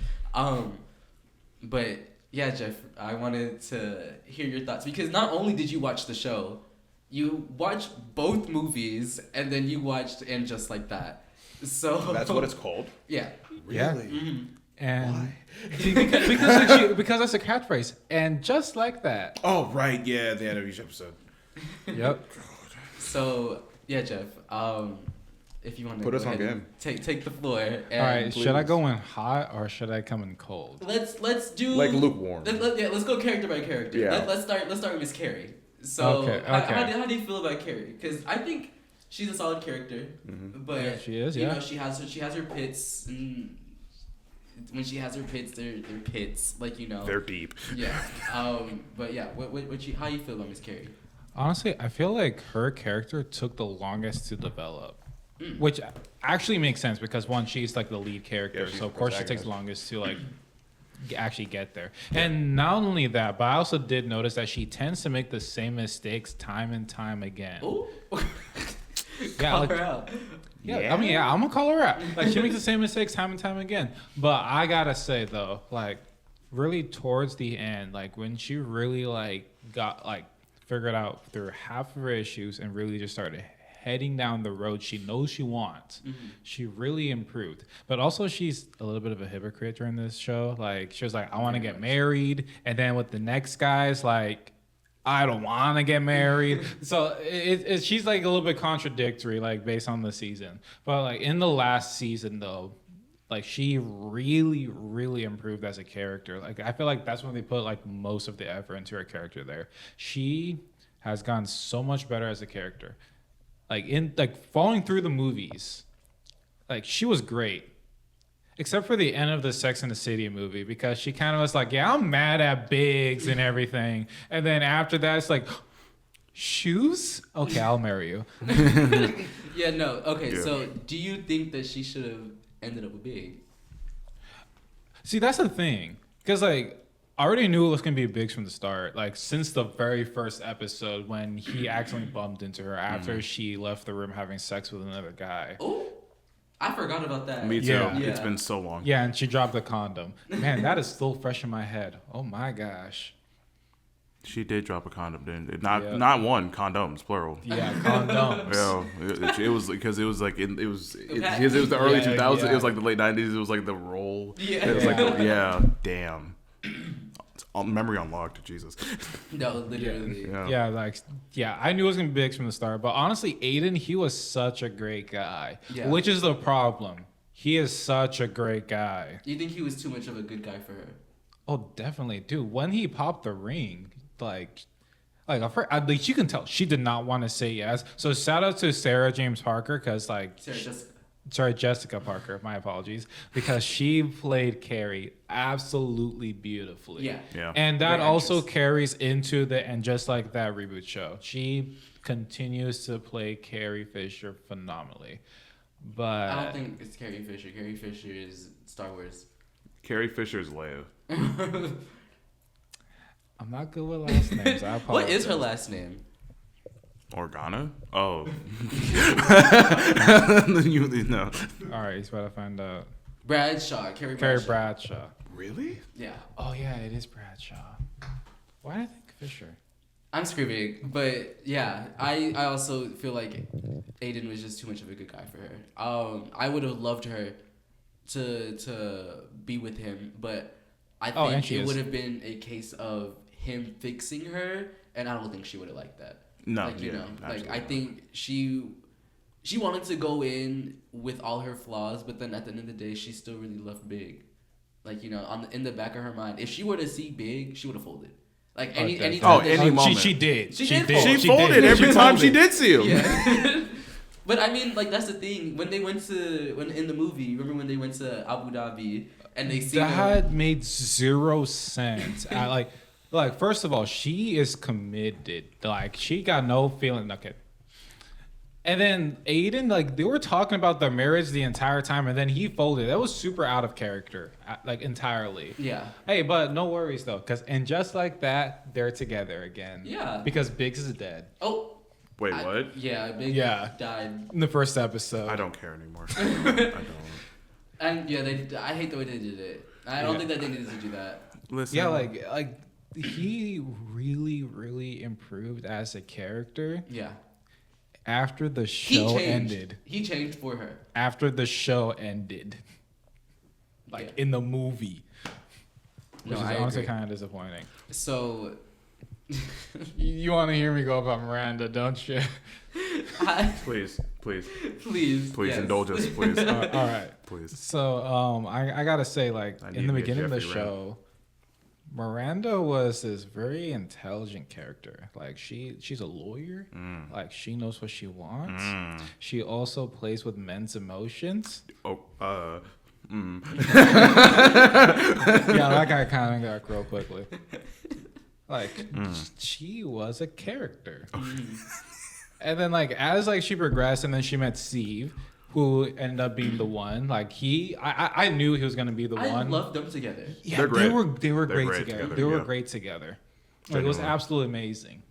But yeah, Jeff, I wanted to hear your thoughts, because not only did you watch the show, you watched both movies and then you watched And Just Like That. So That's what it's called? Yeah. Yeah. Mm-hmm. And because that's a catchphrase. And just like that. Oh, right. Yeah, the end of each episode. Yep. So yeah, Jeff. if you want to Put us on game. Take the floor. And All right, should I go in hot or should I come in cold? Let's do Like lukewarm. Let's go character by character. Yeah. Let's start with Miss Carrie. So Okay. How do you feel about Carrie? Because I think she's a solid character, but Yeah, she is, You yeah. know, she has her pits, and when she has her pits, they're pits, like, you know. They're deep. Yeah. But yeah, how you feel about Miss Carrie? Honestly, I feel like her character took the longest to develop, which actually makes sense because one, she's like the lead character, Yeah, she's so of the course she takes protagonist. the longest to like actually get there. And not only that, but I also did notice that she tends to make the same mistakes time and time again. Oh, Yeah, call like- her out. Yeah, I mean, yeah, I'm gonna call her out. Like, she makes the same mistakes time and time again. But I gotta say though, like, really towards the end, like when she really like got like figured out through half of her issues and really just started heading down the road she knows she wants, she really improved. But also, she's a little bit of a hypocrite during this show. Like, she was like, I want to get married, and then with the next guys, like, I don't want to get married. So she's like a little bit contradictory, like based on the season. But like in the last season though, like she really, really improved as a character. Like I feel like that's when they put like most of the effort into her character there. She has gotten so much better as a character. Like in like following through the movies, like she was great. Except for the end of the Sex and the City movie, because she kind of was like, yeah, I'm mad at Biggs and everything. And then after that, it's like, shoes? Okay, I'll marry you. Yeah, no. Okay, Yeah. so do you think that she should have ended up with Big? See, that's the thing. Because, like, I already knew it was going to be Biggs from the start. Like, since the very first episode when he accidentally bumped into her after she left the room having sex with another guy. Oh, I forgot about that. Me too. Yeah. It's Yeah. been so long. Yeah, and she dropped the condom. Man, that is still fresh in my head. Oh, my gosh. She did drop a condom, didn't it? Yeah. Not one, condoms, plural. Yeah, condoms. Yeah, it was because it was like it was Okay. because it was the early Yeah, 2000s. yeah. It was like the late 90s. It was like the roll. Yeah. It was like Yeah. yeah, damn. It's memory unlocked. Jesus. No, literally. Yeah, I knew it was gonna be Biggs from the start, but honestly, Aiden, he was such a great guy, Yeah. which is the problem. He is such a great guy. You think he was too much of a good guy for her? Oh, definitely, dude. When he popped the ring, like at least you can tell she did not want to say yes. So shout out to Sarah James Parker, because like, Jessica Parker. My apologies, because she played Carrie absolutely beautifully. Yeah. Yeah. And that Great also actress. carries into the And Just Like That reboot show. She continues to play Carrie Fisher phenomenally. But I don't think it's Carrie Fisher. Carrie Fisher is Star Wars. Carrie Fisher's Leia. I'm not good with last names. I apologize. What is her last name? Organa? Oh. you know. All right, he's about to find out. Bradshaw. Carrie Carrie Bradshaw. Bradshaw. Really? Yeah. Oh yeah, it is Bradshaw. Why did I think Fisher? I'm screaming, but yeah, I also feel like Aiden was just too much of a good guy for her. I would have loved her to be with him, but I Oh, and think she it is. would have been a case of him fixing her, and I don't think she would have liked that. No. Like, you know, like absolutely I not. think she wanted to go in with all her flaws, but then at the end of the day, she still really loved Big. Like, you know, in the back of her mind, if she were to see Big, she would have folded. Like any definitely. time that any she- moment. She did. She did fold. She She folded did. every She time she folded. did see him. Yeah. But I mean, like, that's the thing. When in the movie, remember when they went to Abu Dhabi and they see That made 0 sense. Like first of all, she is committed. Like she got no feeling. Okay. And then Aiden, like they were talking about their marriage the entire time, and then he folded. That was super out of character, like entirely. Yeah. Hey, but no worries though, and just like that, they're together again. Yeah. Because Biggs is dead Oh. Wait, what? Yeah, Big Yeah. died. in the first episode. I don't care anymore. I don't. And yeah, I hate the way they did it. I don't Yeah. think that they needed to do that. Listen. Yeah, like he really, really improved as a character Yeah. after the He show changed. ended. He changed for her. After the show ended, like Yeah. in the movie, which No, is I honestly agree. kind of disappointing. So You want to hear me go about Miranda, don't you? Please, Please, yes. indulge us, please. All right. Please. So I gotta say, like, I in need the me a beginning of the Jeffery show, Miranda was this very intelligent character. Like she's a lawyer. Like she knows what she wants. She also plays with men's emotions. Oh, Yeah, that guy kind of got real quickly. Like she was a character. And then like as like she progressed, and then she met Steve, who ended up being the one. Like I knew he was gonna be the one. I love them together. Yeah, They're great. They were They're great great together. together, They were yeah. great together. Like it was Genuinely. absolutely amazing.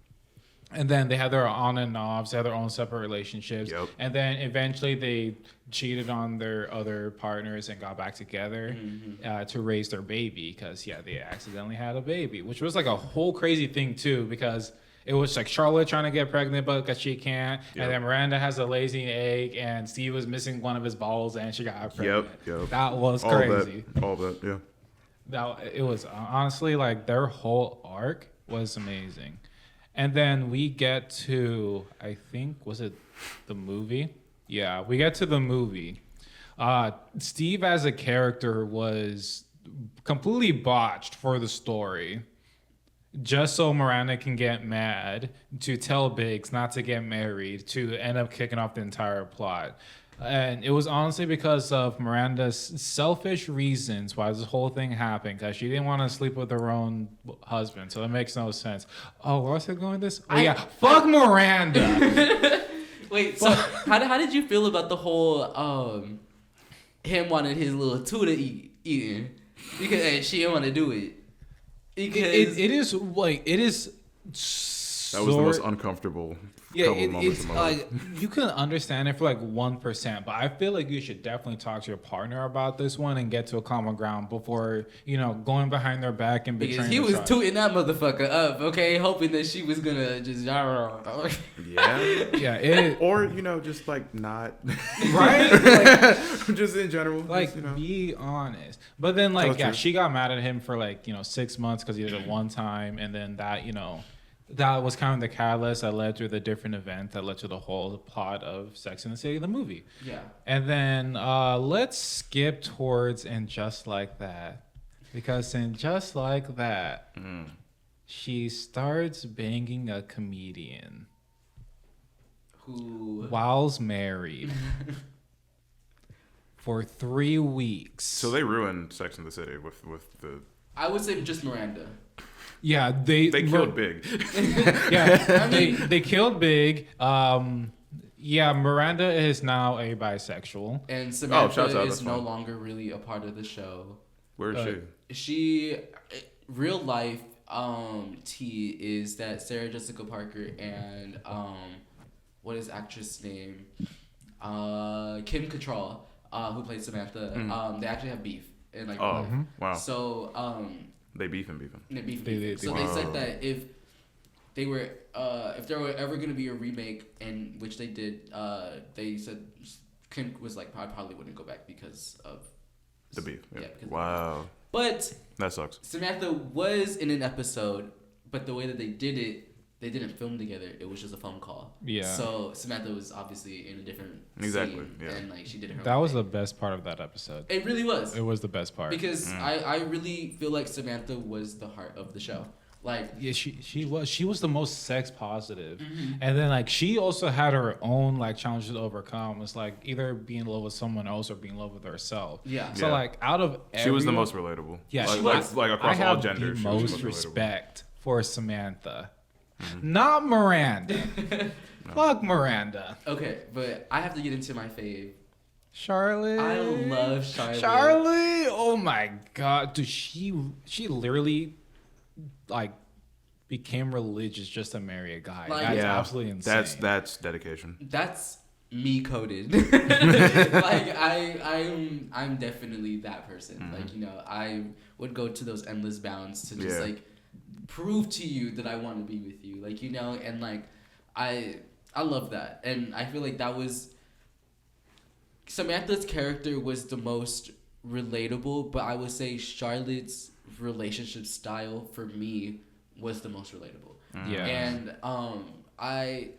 And then they had their on and offs, they had their own separate relationships. Yep. And then eventually they cheated on their other partners and got back together to raise their baby because, yeah, they accidentally had a baby, which was like a whole crazy thing too because it was like Charlotte trying to get pregnant but because she can't. Yep. And then Miranda has a lazy egg and Steve was missing one of his balls and she got pregnant. Yep. That was all crazy. All that, yeah. It was honestly like their whole arc was amazing. And then we get to, I think, was it the movie? Yeah, we get to the movie. Steve as a character was completely botched for the story. Just so Miranda can get mad, to tell Biggs not to get married, to end up kicking off the entire plot. And it was honestly because of Miranda's selfish reasons why this whole thing happened, because she didn't want to sleep with her own husband. So that makes no sense. Oh, where was I going with this? Oh, yeah. Fuck Miranda. Wait, so how did you feel about the whole him wanting his little tuna eating because she didn't want to do it? Because it is like it is. That was the most uncomfortable couple moments it's of my life. like you can understand it for like 1%, but I feel like you should definitely talk to your partner about this one and get to a common ground before going behind their back and betraying. because he the was trust. tooting that motherfucker up, okay, hoping that she was gonna just Yeah. Yeah, it Or, just like not. right. Like, Just in general. like just, be honest. But then like Tell the truth. she got mad at him for like 6 months because he did it one time, and then that that was kind of the catalyst that led to the different event that led to the whole plot of Sex and the City, the movie. yeah. And then let's skip towards And Just Like That. Because in Just Like That, she starts banging a comedian Who? while's married for 3 weeks. So they ruined Sex and the City with the. I would say just Miranda. Yeah, they killed Big. Yeah, they killed Big. Yeah, Miranda is now a bisexual. And Samantha shouts out, is that's no fine. longer really a part of the show. Where is she? She, real life, T is that Sarah Jessica Parker and what is actress name? Kim Cattrall, who played Samantha. They actually have beef and like. Oh, wow. So They beefing. they beef. They So they said that if there were ever gonna be a remake, and which they did, they said Kim was like, I probably wouldn't go back because of The beef. Yeah. because of Wow. But That sucks. Samantha was in an episode, but the way that they did it, they didn't film together. It was just a phone call. Yeah. So Samantha was obviously in a different Exactly, scene, yeah. and like she did her. That own was thing. the best part of that episode. It really was. It was the best part. Because I really feel like Samantha was the heart of the show. Like, Yeah, she was the most sex positive. And then like she also had her own like challenges to overcome. It's like either being in love with someone else or being in love with herself. yeah. So Yeah. like out of She was the everyone- most relatable. Yeah, like, she like, was. like across I have all genders. the she was most relatable. respect for Samantha, not Miranda. Fuck Miranda. Okay, but I have to get into my fave. Charlotte. I love Charlotte. Charlotte. Oh my god, dude, she literally like became religious just to marry a guy. Like- That's Yeah, absolutely insane. That's dedication. That's me coded. Like I'm definitely that person. Like, I would go to those endless bounds to just Yeah. like prove to you that I want to be with you. Like, and like I love that. And I feel like that was Samantha's character was the most relatable, but I would say Charlotte's relationship style for me was the most relatable. Yeah. And I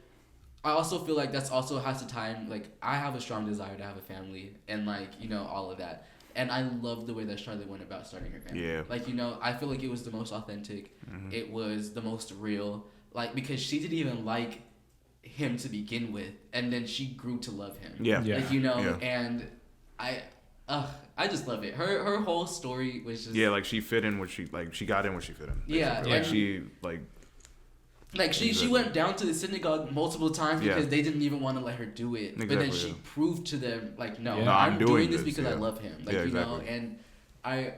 I also feel like that's also has to time. Like, I have a strong desire to have a family and, like, you know, all of that. And I love the way that Charlotte went about starting her family. Yeah. Like, you know, I feel like it was the most authentic. It was the most real. Like, because she didn't even like him to begin with. And then she grew to love him. Yeah. Like, you know, and I just love it. Her whole story was just... Yeah, like, she fit in what she... Like, she got in what she fit in. Yeah. Like, she, like... Like, she went down to the synagogue multiple times because they didn't even want to let her do it. Exactly, but then she proved to them, like, no, No, I'm doing this because I yeah. love him. Like, Yeah, you exactly. know, and I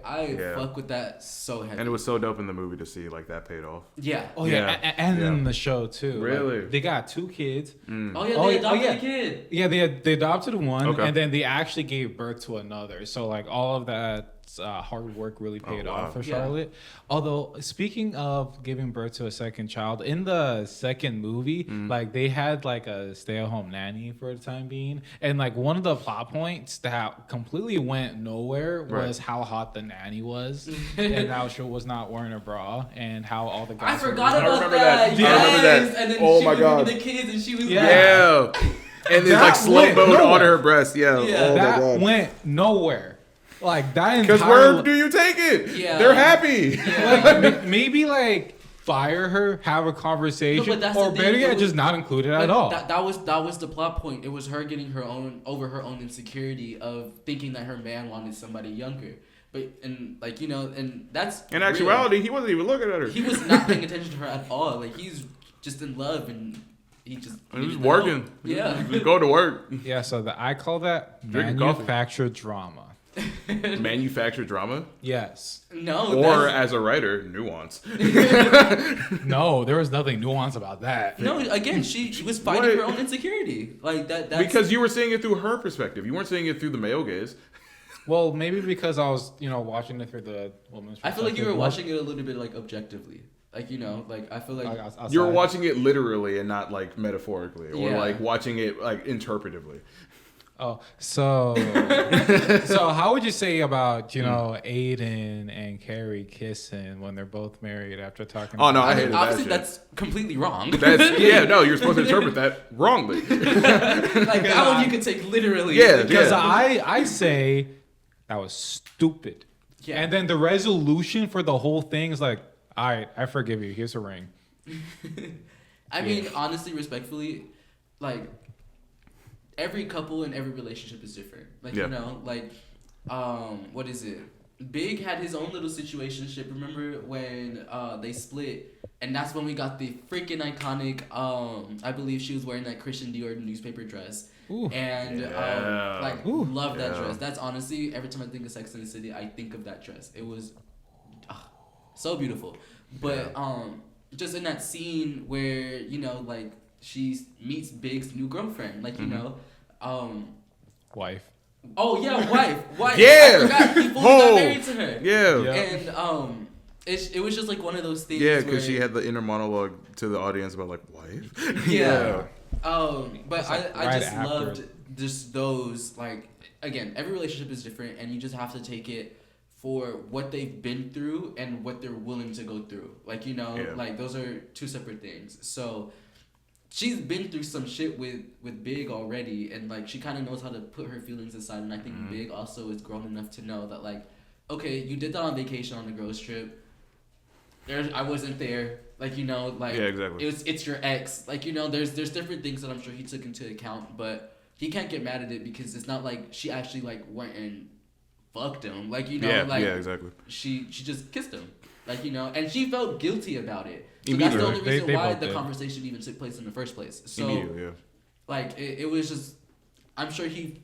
fuck with that so heavy. And it was so dope in the movie to see, like, that paid off. Yeah. Oh yeah, Yeah. and Yeah. in the show too. Really? Like, they got 2 kids. Oh yeah, they adopted a kid. Yeah, they adopted one, Okay. and then they actually gave birth to another. So like all of that hard work really paid wow. off for Yeah. Charlotte. Although speaking of giving birth to a second child, in the second movie, like they had like a stay-at-home nanny for the time being, and like one of the plot points that completely went nowhere was how hot the nanny was, and how she was not wearing a bra, and how all the guys. I forgot about remember that. that. Yes. I remember that. And then Oh she my was God. with the kids, and she was Yeah. And there's, like, slow went mode on nowhere. her breast. Yeah. Yeah. Oh, my That God. went nowhere. Like that Because entire. where do you take it? Yeah. They're happy. Like maybe like fire her, have a conversation, No, but that's the or thing, better it yet, was- just not include it But at all. That was the plot point. It was her getting over her own insecurity of thinking that her man wanted somebody younger. But and like, you know, and that's In real. actuality, he wasn't even looking at her. He was not paying attention to her at all. Like, he's just in love and he just He was needed the working. help. Yeah. He was going to work. Yeah, so I call that Drinking coffee. manufactured drama. Manufactured drama? Yes. No. Or that's- as a writer, nuance. No, there was nothing nuanced about that. no. Again, she was fighting her own insecurity. Like that. That's, Because you were seeing it through her perspective. You weren't seeing it through the male gaze. Well, maybe because I was, watching it through the woman's I feel like you were perspective. watching it a little bit like objectively. Like, you know, like I feel like Outside. You were watching it literally and not like metaphorically, or Yeah. like watching it like interpretively. Oh, so how would you say about Aiden and Carrie kissing when they're both married after talking? Oh no, I I mean, hated obviously that shit. that's completely wrong. That's no, you're supposed to interpret that wrongly. Like that one you can take literally. Yeah, Because yeah. I say that was stupid. Yeah. And then the resolution for the whole thing is like, all right, I forgive you. Here's a ring. I mean, honestly, respectfully, like every couple and every relationship is different. Like, Yeah. you know, like what is it? Big had his own little situationship. Remember when they split, and that's when we got the freaking iconic. I believe she was wearing that Christian Dior newspaper dress, Ooh. and Yeah. love that Yeah. dress. That's honestly every time I think of Sex and the City, I think of that dress. It was so beautiful, but just in that scene where like she meets Big's new girlfriend, like Wife. Oh yeah, wife. Yeah. I forgot he fully Oh. got married to her. Yeah. Yeah. And it was just like one of those things. Yeah, where, because she had the inner monologue to the audience about like wife. Yeah. But It's like I right just after. loved just those, like, again, every relationship is different, and you just have to take it for what they've been through and what they're willing to go through. Like, Yeah. like those are two separate things. So she's been through some shit with Big already, and like she kind of knows how to put her feelings aside, and I think Big also is grown enough to know that, like, okay, you did that on vacation on the girls trip. I wasn't there. Like, like Yeah, exactly. it's your ex. Like, there's different things that I'm sure he took into account, but he can't get mad at it because it's not like she actually like went and fucked him. Like, Yeah, like yeah, exactly. she just kissed him. Like, and she felt guilty about it. So that's the Immediately. only reason They why both the did. conversation even took place in the first place. So Immediately, yeah. like it was just, I'm sure he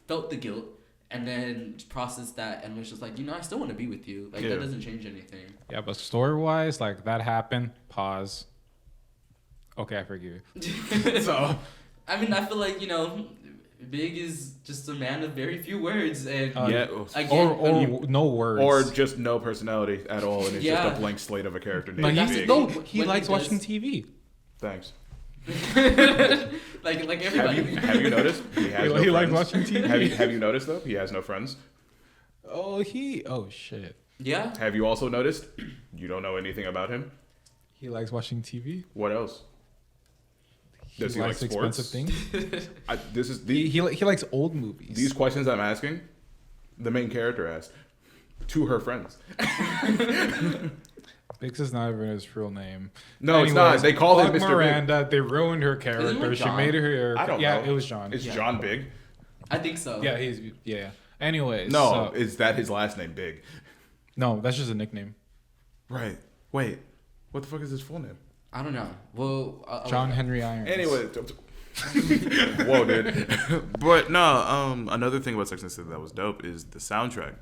felt the guilt and then processed that and was just like, I still want to be with you. Like, Yeah. that doesn't change anything. Yeah, but story-wise, like, that happened. Pause. Okay, I forgive you. So, I mean, I feel like, Big is just a man of very few words, and Yeah. again, or no words. Or just no personality at all, and it's Yeah. just a blank slate of a character no, named that's Big. the no, thing. he When likes he does- watching TV. Thanks. like everybody. Have you noticed? He has no He likes friends. watching TV. Have you noticed though? He has no friends. Oh shit. Yeah. Have you also noticed? You don't know anything about him. He likes watching TV. What else? Does He he like likes sports? expensive things. He He likes old movies. these questions I'm asking, the main character asked to her friends. Biggs is not even his real name. No, it's not. They called him fuck Mr. Miranda. They ruined her Isn't character. it She John? made her. I don't Yeah, know. it was John. It's Yeah. John Big. I think so. Yeah, yeah. Anyways, No, so- is that his last name? Big. no, that's just a nickname. Right. Wait. What the fuck is his full name? I don't know. Well, John Henry Irons. Anyway. Whoa, dude. But no, another thing about Sex and the City that was dope is the soundtrack.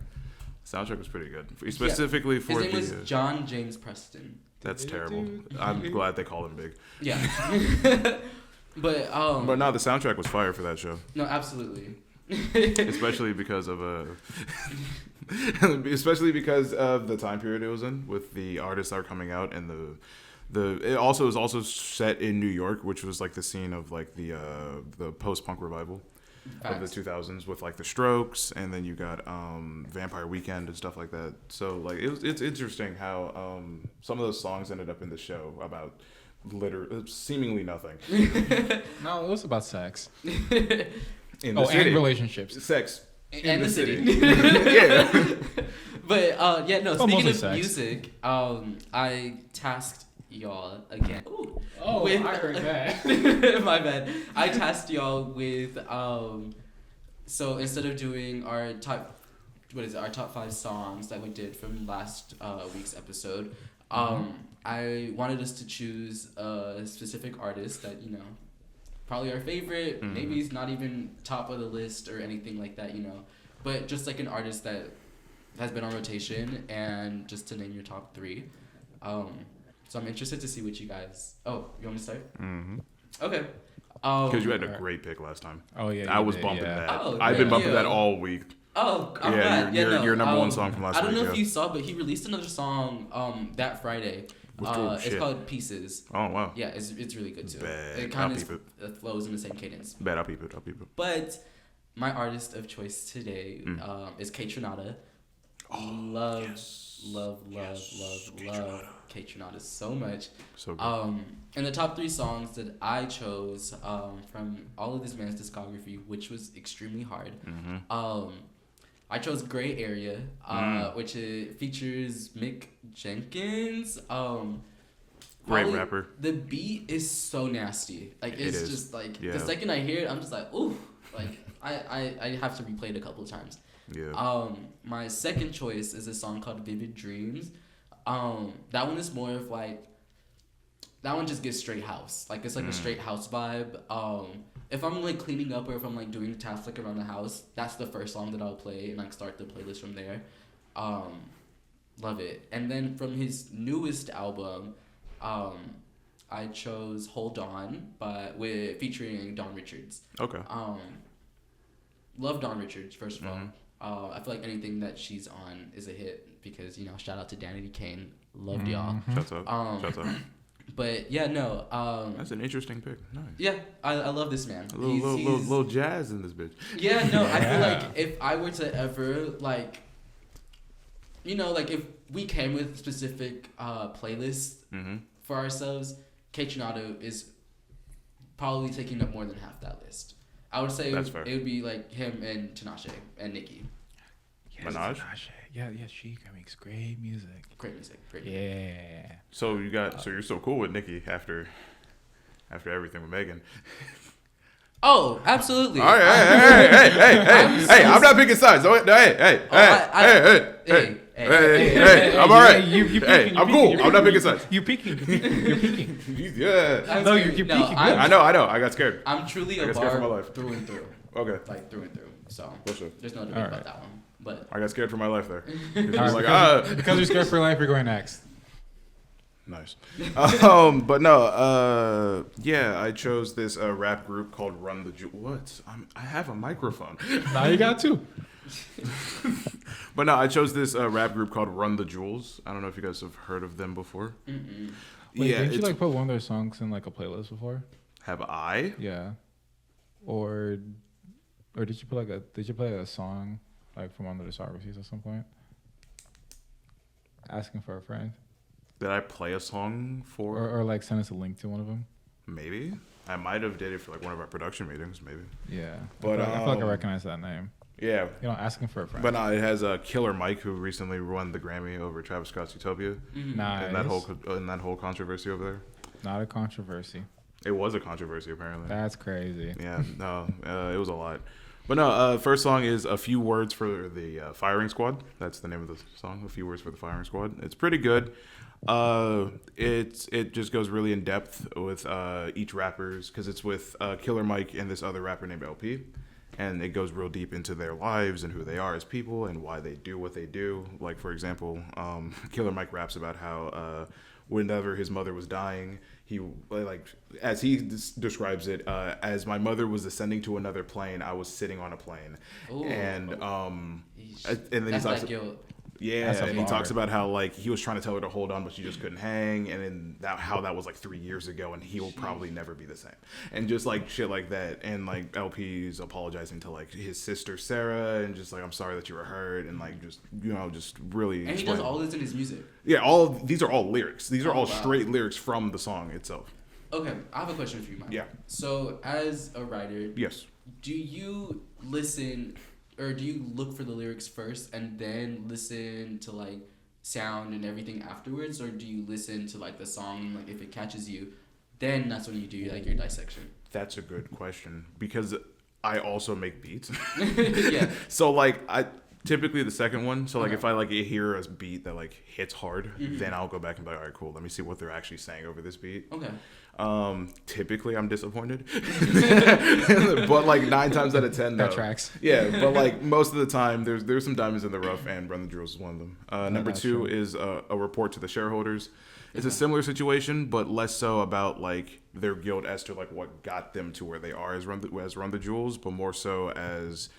The soundtrack was pretty good. Specifically his for name the... was John James Preston. That's terrible. I'm glad they call him Big. Yeah. But no, the soundtrack was fire for that show. no, absolutely. Especially because of especially because of the time period it was in, with the artists that are coming out, and it also is also set in New York, which was like the scene of like the post-punk revival of the 2000s, with like the Strokes, and then you got Vampire Weekend and stuff like that. So like it's interesting how some of those songs ended up in the show about seemingly nothing. No, it was about sex. In the city. And relationships. Sex. And the city. Yeah. But yeah, no. Well, Speaking mostly of sex. music, I tasked y'all again. Ooh, I heard that. my bad. I tasked y'all with so instead of doing our top 5 songs that we did from last week's episode, I wanted us to choose a specific artist that, you know, probably our favorite, maybe he's not even top of the list or anything like that, you know, but just like an artist that has been on rotation, and just to name your top 3. So I'm interested to see what you guys... Oh, you want me to start? Mm-hmm. Okay. Because you had a great pick last time. Oh yeah, I you was did, bumping yeah. that. Oh, I've been thank bumping you. that all week. Oh, I'm Yeah, glad. your number one song from last I don't know week, if yeah. you saw, but he released another song that Friday. It's shit. called Pieces. Oh, wow. Yeah, it's really good too. Bad. It kind I'll of peep flows in the same cadence. Bad, I'll peep it. But my artist of choice today is Kate Trinata. Love Kate Trinata so much. So good. And the top 3 songs that I chose from all of this man's discography, which was extremely hard. I chose Gray Area, which features Mick Jenkins. Great probably rapper. The beat is so nasty. Like It it's is. just like Yeah. the second I hear it, I'm just like, ooh. Like I have to replay it a couple of times. Yeah. My second choice is a song called Vivid Dreams. That one is more of like, that one just gives straight house. Like it's like a straight house vibe. If I'm like cleaning up, or if I'm like doing tasks like around the house, that's the first song that I'll play and like start the playlist from there. Love it. And then from his newest album, I chose Hold On with featuring Dawn Richards. Okay. Love Dawn Richards, first of all. I feel like anything that she's on is a hit because, you know, shout out to Danity Kane. Loved y'all. Shut up. Shut up. But yeah, no. That's an interesting pick. Nice. Yeah, I love this man. A little jazz in this bitch. Yeah, no, I feel like if I were to ever, like, you know, like if we came with specific playlists for ourselves, Kate Trinata is probably taking up more than half that list. I would say it would be like him and Tinashe and Nicki. Yes, Minaj? Yeah, she makes great music. Great music. Great. Yeah. So you're so cool with Nicki after everything with Megan. Oh, absolutely. All right, hey, I'm not picking sides. Hey, I'm all right. Hey, I'm cool. I'm not picking sides. You peeking. Yeah. No, you're peeking. I know. I got scared. I'm truly I a got scared for my bar life. through and through. Okay. Like through and through. So Bullshit. there's no debate about that one. But I got scared for my life there. Because you're scared for your life, you're going next. Nice. But no, yeah, I chose this rap group called Run the Jewels. What? I have a microphone. Now you got 2. But no, I chose this rap group called Run the Jewels. I don't know if you guys have heard of them before. mm-mm. Wait, Yeah, didn't you it's- like put one of their songs in like a playlist before? Have I? Yeah. Or did you play a song like from one of the discographies at some point? Asking for a friend. Did I play a song for? Or like send us a link to one of them. Maybe. I might have did it for like one of our production meetings, maybe. Yeah. But I feel like I recognize that name. Yeah. You know, asking for a friend. But no, it has Killer Mike, who recently won the Grammy over Travis Scott's Utopia. Nice. And that whole controversy over there. Not a controversy. It was a controversy, apparently. That's crazy. Yeah, no, it was a lot. But no, first song is A Few Words for the Firing Squad. That's the name of the song, A Few Words for the Firing Squad. It's pretty good. It just goes really in depth with each rapper's, because it's with Killer Mike and this other rapper named LP. And it goes real deep into their lives and who they are as people and why they do what they do. Like, for example, Killer Mike raps about how whenever his mother was dying, he, like, as he describes it, as my mother was ascending to another plane, I was sitting on a plane. Ooh. And then That's that guilt. yeah, and he bar. talks about how like he was trying to tell her to hold on, but she just couldn't hang, and then how that was like 3 years ago, and he will probably never be the same, and just like shit like that, and like LP's apologizing to like his sister Sarah, and just like, I'm sorry that you were hurt, and like just just really. And he does all this in his music. Yeah, these are all lyrics. These are all wow. straight lyrics from the song itself. Okay, I have a question for you, Mike. Yeah. So, as a writer, Yes. do you listen, or do you look for the lyrics first and then listen to like sound and everything afterwards, or do you listen to like the song, like if it catches you, then that's when you do like your dissection? That's a good question, because I also make beats. Yeah. So like I typically the second one. So like Okay. if I like hear a beat that like hits hard, then I'll go back and be like, all right, cool. Let me see what they're actually saying over this beat. Okay. Typically I'm disappointed, but like 9 times out of 10, though. That tracks. Yeah, but like most of the time, there's some diamonds in the rough, and Run the Jewels is one of them. Number that's 2 true. is a report to the shareholders. It's a similar situation, but less so about like their guilt as to like what got them to where they are as Run the Jewels, but more so as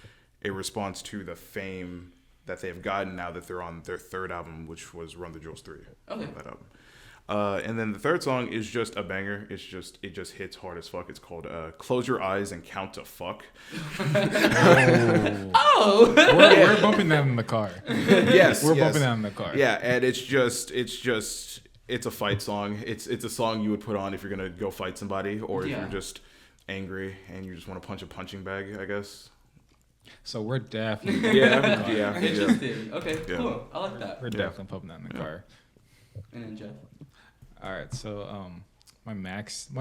a response to the fame that they've gotten now that they're on their third album, which was Run the Jewels 3. Okay. That album. And then the third song is just a banger. It just hits hard as fuck. It's called Close Your Eyes and Count to Fuck. Oh. We're bumping that in the car. Yes, We're yes. bumping that in the car. Yeah, and it's a fight song. It's a song you would put on if you're gonna go fight somebody, or if Yeah. you're just angry and you just want to punch a punching bag, I guess. So we're definitely Yeah. Interesting. Okay. Yeah. Cool. I like that. we're definitely pumping that in the car. And then Jeff. All right, so my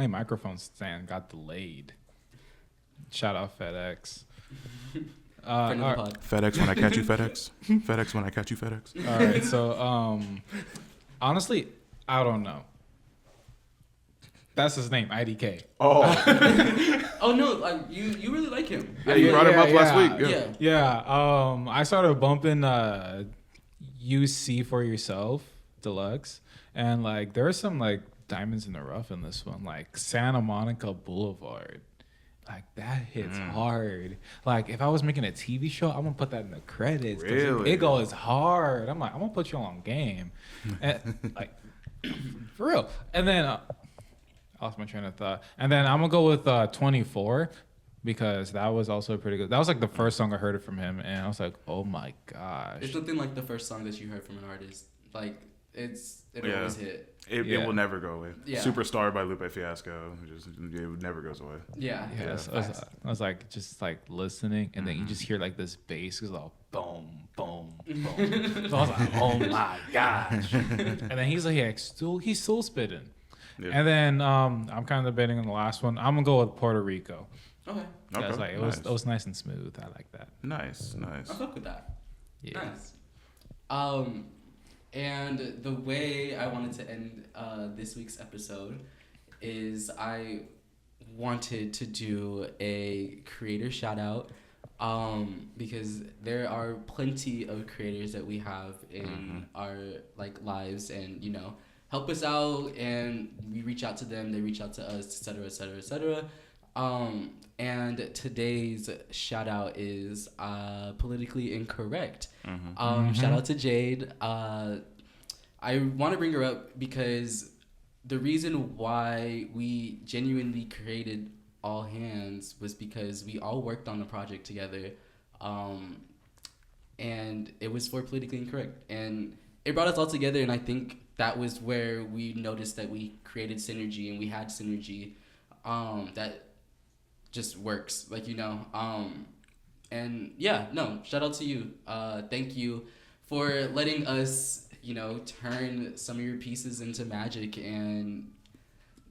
microphone stand got delayed. Shout out FedEx. Friend of All the right, pod. FedEx when I catch you, FedEx. FedEx when I catch you, FedEx. all right, so honestly, I don't know. That's his name, IDK. Oh, Oh no, like you really like him. yeah, you brought him up last yeah. week. Yeah. Yeah, I started bumping UC for Yourself Deluxe, and like there are some like diamonds in the rough in this one, like Santa Monica Boulevard. Like that hits hard. Like if I was making a TV show, I'm gonna put that in the credits. 'Cause Really? it goes hard. I'm like, I'm gonna put you on game, and, like for real. And then I lost my train of thought. And then I'm gonna go with 24 because that was also pretty good. That was like the first song I heard from him, and I was like, oh my gosh. It's nothing like the first song that you heard from an artist. Like it Yeah. always hit. It will never go away. Yeah. Superstar by Lupe Fiasco. It never goes away. Yeah. Yeah, so I was like just like listening, and then you just hear like this bass goes all boom, boom, boom. So I was like, oh my gosh. And then he's like, yeah, he's still spitting. Yeah. And then I'm kind of debating on the last one. I'm gonna go with Puerto Rico. Okay. Yeah, it's Okay, like it was nice and smooth. I like that. Nice. I fuck with that. Yeah. Nice. And the way I wanted to end this week's episode is I wanted to do a creator shout out because there are plenty of creators that we have in our like lives, and help us out, and we reach out to them, they reach out to us, etc., etc., etc. And today's shout out is politically incorrect. Shout out to Jade. I want to bring her up because the reason why we genuinely created All Hands was because we all worked on the project together, and it was for politically incorrect, and it brought us all together, and I think that was where we noticed that we created synergy, and we had synergy that just works, like, and yeah, no, shout out to you. Thank you for letting us, turn some of your pieces into magic. And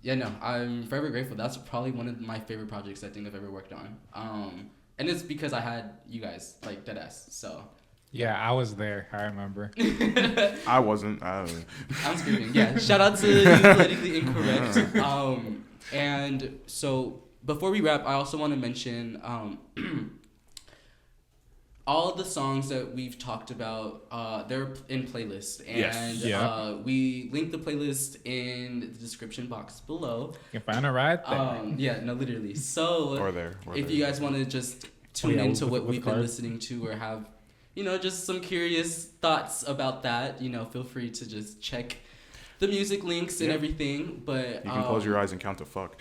yeah, no, I'm forever grateful. That's probably one of my favorite projects I think I've ever worked on. And it's because I had you guys, like, deadass. So Yeah, I was there. I remember. I wasn't. I'm screaming. Yeah, shout out to you politically incorrect. And so before we wrap, I also want to mention all the songs that we've talked about. They're in playlist, and we link the playlist in the description box below. You can find it right there. Yeah, no, literally. So if you guys want to just tune into what we've been listening to, or have just some curious thoughts about that, feel free to just check the music links and everything. But you can close your eyes and count to fuck.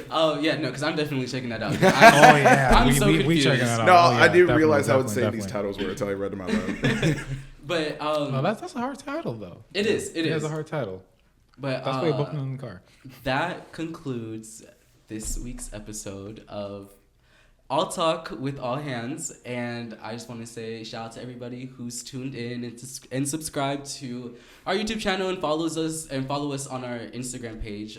Oh yeah, no, because I'm definitely checking that out. I'm so confused. we checking that out. No, I didn't realize how insane these titles were until I read them out loud. But no, that's a hard title though. It is. It has a hard title. But that's why you booked it in the car. That concludes this week's episode of All Talk with All Hands, and I just want to say shout out to everybody who's tuned in and subscribed to our YouTube channel and follow us on our Instagram page.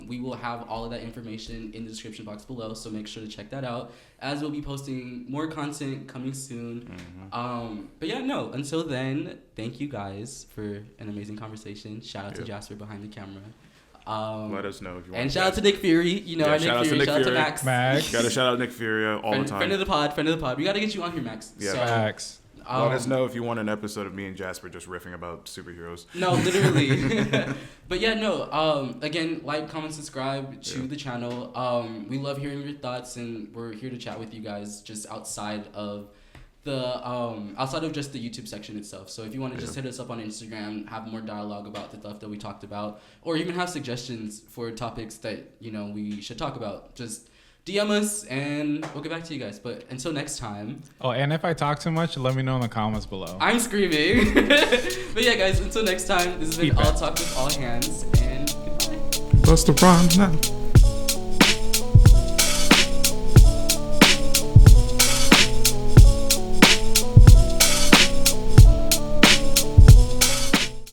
We will have all of that information in the description box below, so make sure to check that out, as we'll be posting more content coming soon. But yeah, no, until then, thank you guys for an amazing conversation. Shout out to Jasper behind the camera. Let us know if you want. And shout out to Nick Fury. Our Nick Fury. Shout out to Max. Gotta shout out Nick Fury all the time. Friend of the pod. We gotta get you on here, Max. Yeah. Max. Let us know if you want an episode of me and Jasper just riffing about superheroes. No, literally. But yeah, no. Again, like, comment, subscribe to the channel. We love hearing your thoughts, and we're here to chat with you guys just outside of just the YouTube section itself. So if you want to just hit us up on Instagram, have more dialogue about the stuff that we talked about, or even have suggestions for topics that we should talk about, just DM us and we'll get back to you guys. But until next time. Oh, and if I talk too much, let me know in the comments below. I'm screaming. But yeah, guys, until next time, this has been All Talk with All Hands, and goodbye. Bust the rhymes now.